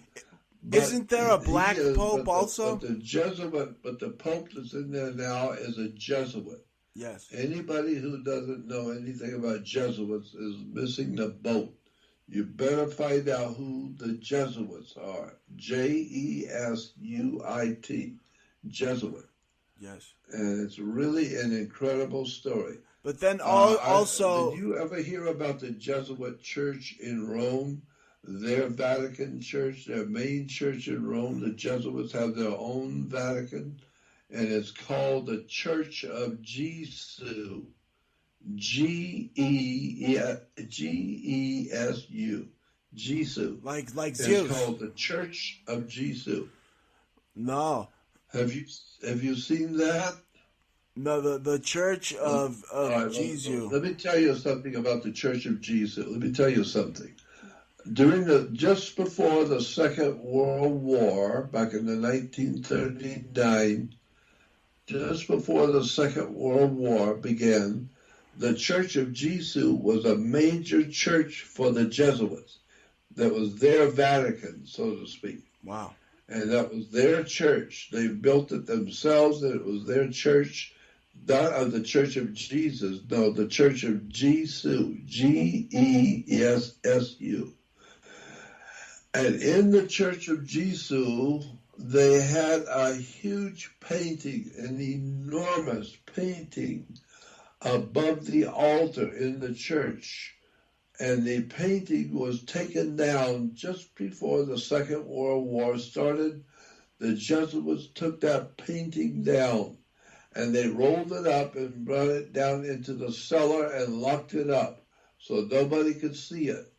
Isn't there a black pope also? But the pope that's in there now is a Jesuit. Yes. Anybody who doesn't know anything about Jesuits is missing the boat. You better find out who the Jesuits are. Jesuit. Jesuit. Yes. And it's really an incredible story. But then also... Did you ever hear about the Jesuit church in Rome? Their Vatican church, their main church in Rome, the Jesuits have their own Vatican, and it's called the Church of Jesu. Gesu. Jesu. Like It's Zeus. called the Church of Jesu. No. Have you seen that? No, the Church of right, Jesu. Let me tell you something about the Church of Jesu. Let me tell you something. Just before the Second World War, back in the 1939, just before the Second World War began, the Church of Jesu was a major church for the Jesuits. That was their Vatican, so to speak. Wow. And that was their church. They built it themselves, and it was their church. Not of the Church of Jesus, no, the Church of Jesu, Gessu. And in the Church of Jesu, they had a huge painting, an enormous painting above the altar in the church. And the painting was taken down just before the Second World War started. The Jesuits took that painting down, and they rolled it up and brought it down into the cellar and locked it up so nobody could see it.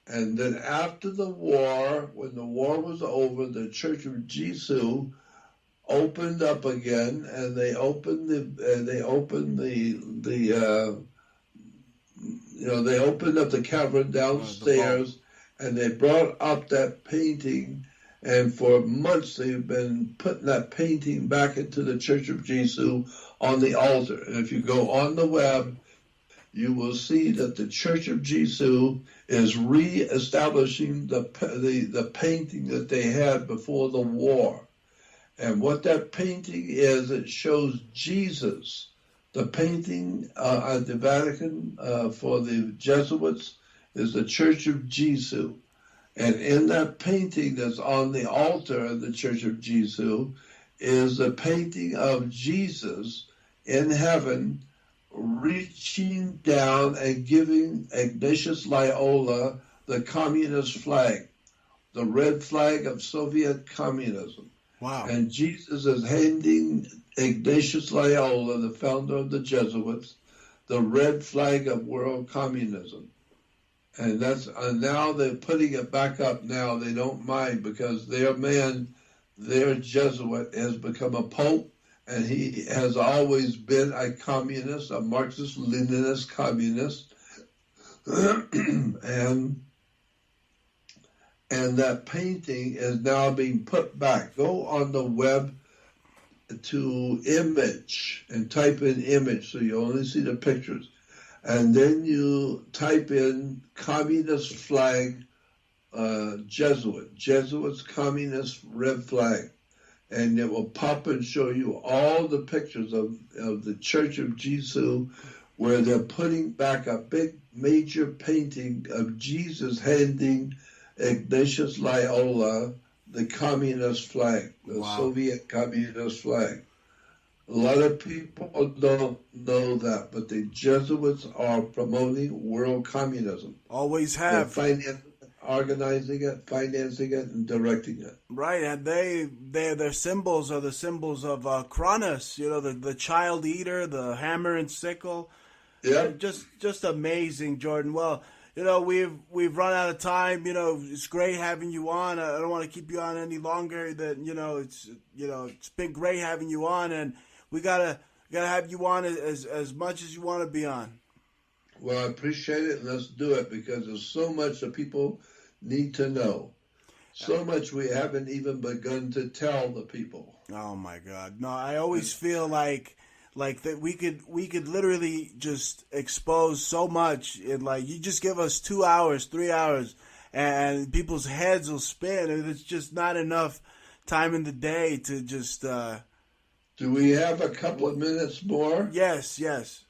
And then after the war, when the war was over, the Church of Jesu opened up again, and they opened they opened up the cavern downstairs, and they brought up that painting. And for months they've been putting that painting back into the Church of Jesu on the altar. And if you go on the web, you will see that the Church of Jesu is re-establishing the painting that they had before the war. And what that painting is, it shows Jesus. The painting at the Vatican for the Jesuits is the Church of Jesu. And in that painting that's on the altar of the Church of Jesu is the painting of Jesus in heaven reaching down and giving Ignatius Loyola the communist flag, the red flag of Soviet communism. Wow. And Jesus is handing Ignatius Loyola, the founder of the Jesuits, the red flag of world communism. And now they're putting it back up now. They don't mind because their Jesuit has become a pope, and he has always been a communist, a Marxist-Leninist communist. and that painting is now being put back. Go on the web to image and type in image so you only see the pictures. And then you type in communist flag, Jesuits communist red flag. And it will pop and show you all the pictures of the Church of Jesu where they're putting back a big major painting of Jesus handing Ignatius Loyola the communist flag, the Soviet communist flag. A lot of people don't know that, but the Jesuits are promoting world communism. Always have. They're organizing it, financing it, and directing it. Right, and their symbols are the symbols of Cronus, the child eater, the hammer and sickle. Yeah. Just amazing, Jordan. Well, we've run out of time. It's great having you on. I don't want to keep you on any longer. It's been great having you on, and we gotta Gotta have you on as much as you want to be on. Well, I appreciate it, and let's do it because there's so much that people need to know. So much we haven't even begun to tell the people. Oh my God! No, I always feel like that we could literally just expose so much in like you just give us 2 hours, 3 hours, and people's heads will spin, and it's just not enough time in the day to just. Do we have a couple of minutes more? Yes, yes.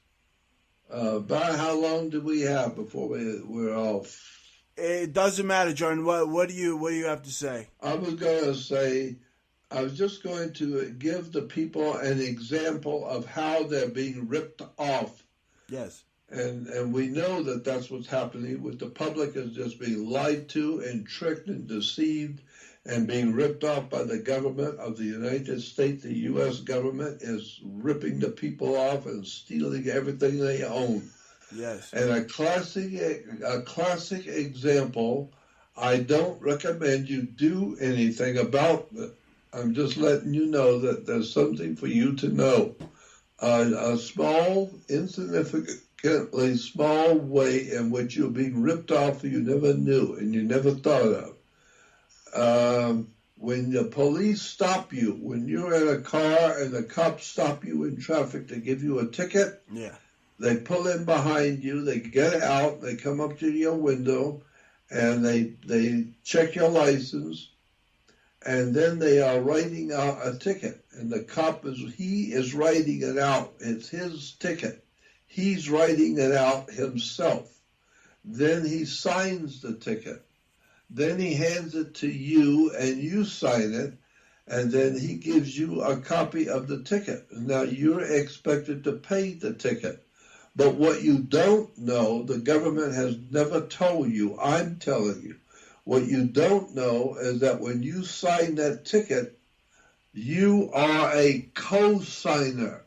About how long do we have before we're off? It doesn't matter, Jordan. What do you have to say? I was going to say, I was just going to give the people an example of how they're being ripped off. Yes. And we know that that's what's happening. With the public is just being lied to and tricked and deceived and being ripped off by the government of the United States. The U.S. government is ripping the people off and stealing everything they own. Yes. And a classic example, I don't recommend you do anything about it. I'm just letting you know that there's something for you to know. A small, insignificantly small way in which you're being ripped off you never knew and you never thought of. When the police stop you, when you're in a car and the cops stop you in traffic to give you a ticket, they pull in behind you, they get out, they come up to your window, and they check your license, and then they are writing out a ticket. And the cop he is writing it out. It's his ticket. He's writing it out himself. Then he signs the ticket. Then he hands it to you, and you sign it, and then he gives you a copy of the ticket. Now, you're expected to pay the ticket. But what you don't know, the government has never told you, I'm telling you, what you don't know is that when you sign that ticket, you are a co-signer.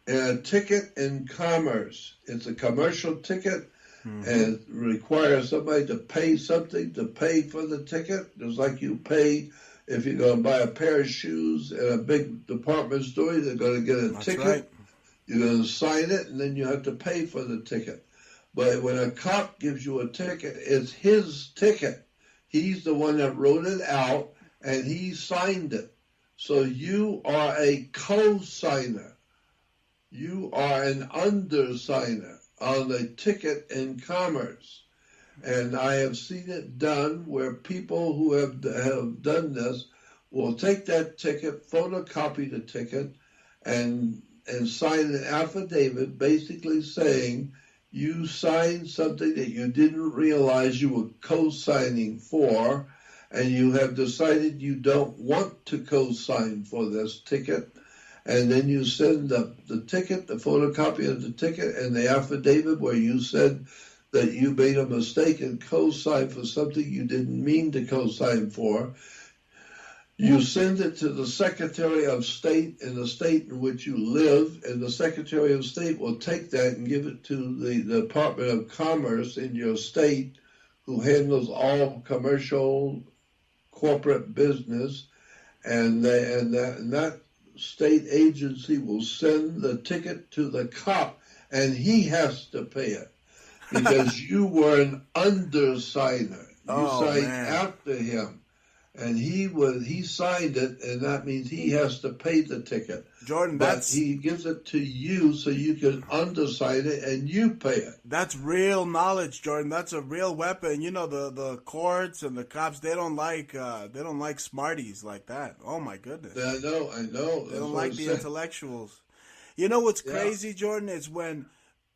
And a ticket in commerce, it's a commercial ticket, and it requires somebody to pay something to pay for the ticket, just like you pay if you're going to buy a pair of shoes at a big department store, they're going to get a ticket. Right. You're going to sign it, and then you have to pay for the ticket. But when a cop gives you a ticket, it's his ticket. He's the one that wrote it out, and he signed it. So you are a co-signer. You are an undersigner on a ticket in commerce. And I have seen it done where people who have done this will take that ticket, photocopy the ticket, and sign an affidavit basically saying you signed something that you didn't realize you were co-signing for, and you have decided you don't want to co-sign for this ticket. And then you send the ticket, the photocopy of the ticket, and the affidavit where you said that you made a mistake and co-signed for something you didn't mean to co-sign for. You send it to the Secretary of State in the state in which you live, and the Secretary of State will take that and give it to the Department of Commerce in your state, who handles all commercial corporate business, and that state agency will send the ticket to the cop, and he has to pay it because you were an undersigner. You signed after him, and he signed it, and that means he has to pay the ticket. Jordan, but he gives it to you so you can undersign it and you pay it. That's real knowledge, Jordan. That's a real weapon. You know, the courts and the cops, they don't like smarties like that. Oh my goodness. I know. They don't like the intellectuals. You know what's crazy, Jordan, is when,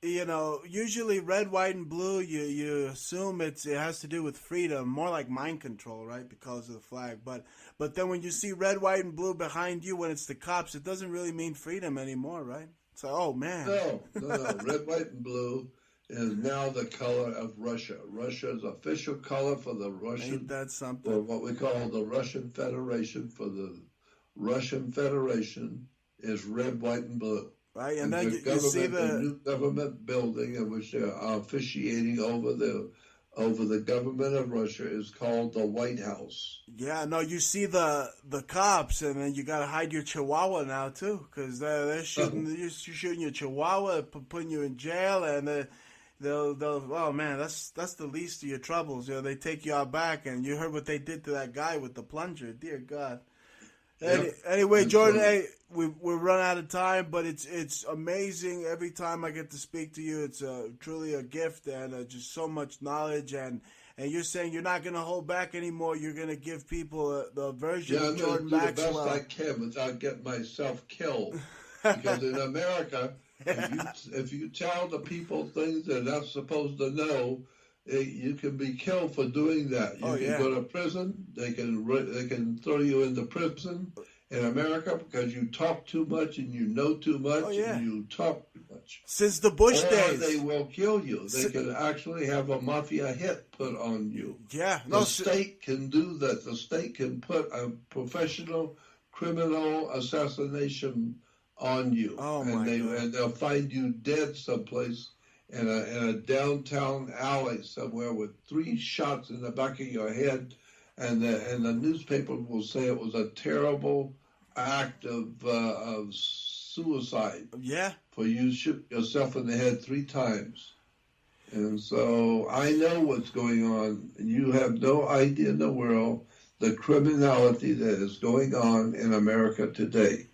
you know, usually red, white, and blue, you assume it has to do with freedom, more like mind control, right, because of the flag. But then when you see red, white, and blue behind you when it's the cops, it doesn't really mean freedom anymore, right? It's like, oh, man. No. Red, white, and blue is now the color of Russia. Russia's official color for the Russian, ain't that something? or what we call the Russian Federation. For the Russian Federation is red, white, and blue. Right, and then you see the new government building in which they are officiating over the over the government of Russia is called the White House. Yeah, no, you see the cops, and then you gotta hide your Chihuahua now too, because they're shooting you're shooting your Chihuahua, putting you in jail, and they'll oh man, that's the least of your troubles. You know, they take you out back, and you heard what they did to that guy with the plunger. Dear God. Anyway, Jordan, hey, we're run out of time, but it's amazing every time I get to speak to you. It's truly a gift and just so much knowledge. And you're saying you're not going to hold back anymore. You're going to give people the version of Jordan Maxwell. I'm going to do the best I can without getting myself killed. Because in America, if you tell the people things they're not supposed to know, you can be killed for doing that. You can go to prison. They can throw you into prison in America because you talk too much and you know too much and you talk too much. Since the Bush days, they will kill you. They can actually have a mafia hit put on you. Yeah, the state can do that. The state can put a professional criminal assassination on you, and they'll find you dead someplace. In a downtown alley somewhere with 3 shots in the back of your head, and the newspaper will say it was a terrible act of suicide. Yeah. For you shoot yourself in the head 3 times. And so I know what's going on. You have no idea in the world the criminality that is going on in America today.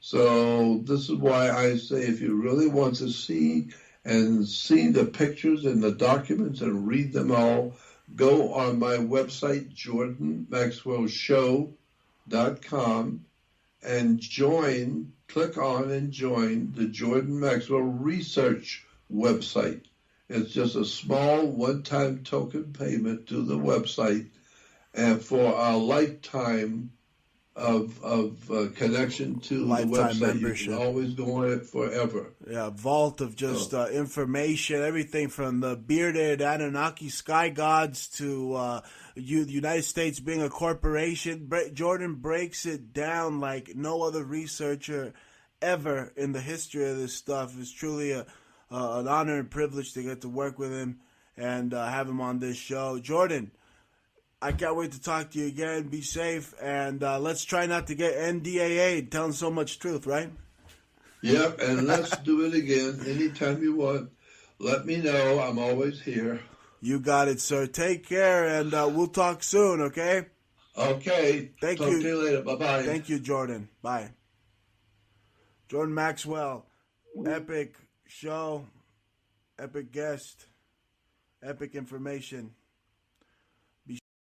So this is why I say if you really want to see the pictures and the documents and read them all, go on my website, JordanMaxwellShow.com, and click on and join the Jordan Maxwell Research website. It's just a small one-time token payment to the website and for a lifetime of connection to lifetime the website. Membership. You can always go on it forever. Yeah, vault of just information, everything from the bearded Anunnaki sky gods to the United States being a corporation. Jordan breaks it down like no other researcher ever in the history of this stuff. It's truly an honor and privilege to get to work with him and have him on this show. Jordan, I can't wait to talk to you again. Be safe, and let's try not to get NDAA telling so much truth, right? Yep, and let's do it again anytime you want. Let me know. I'm always here. You got it, sir. Take care, and we'll talk soon, okay? Okay. Thank you. Talk to you later. Bye-bye. Thank you, Jordan. Bye. Jordan Maxwell, epic show, epic guest, epic information.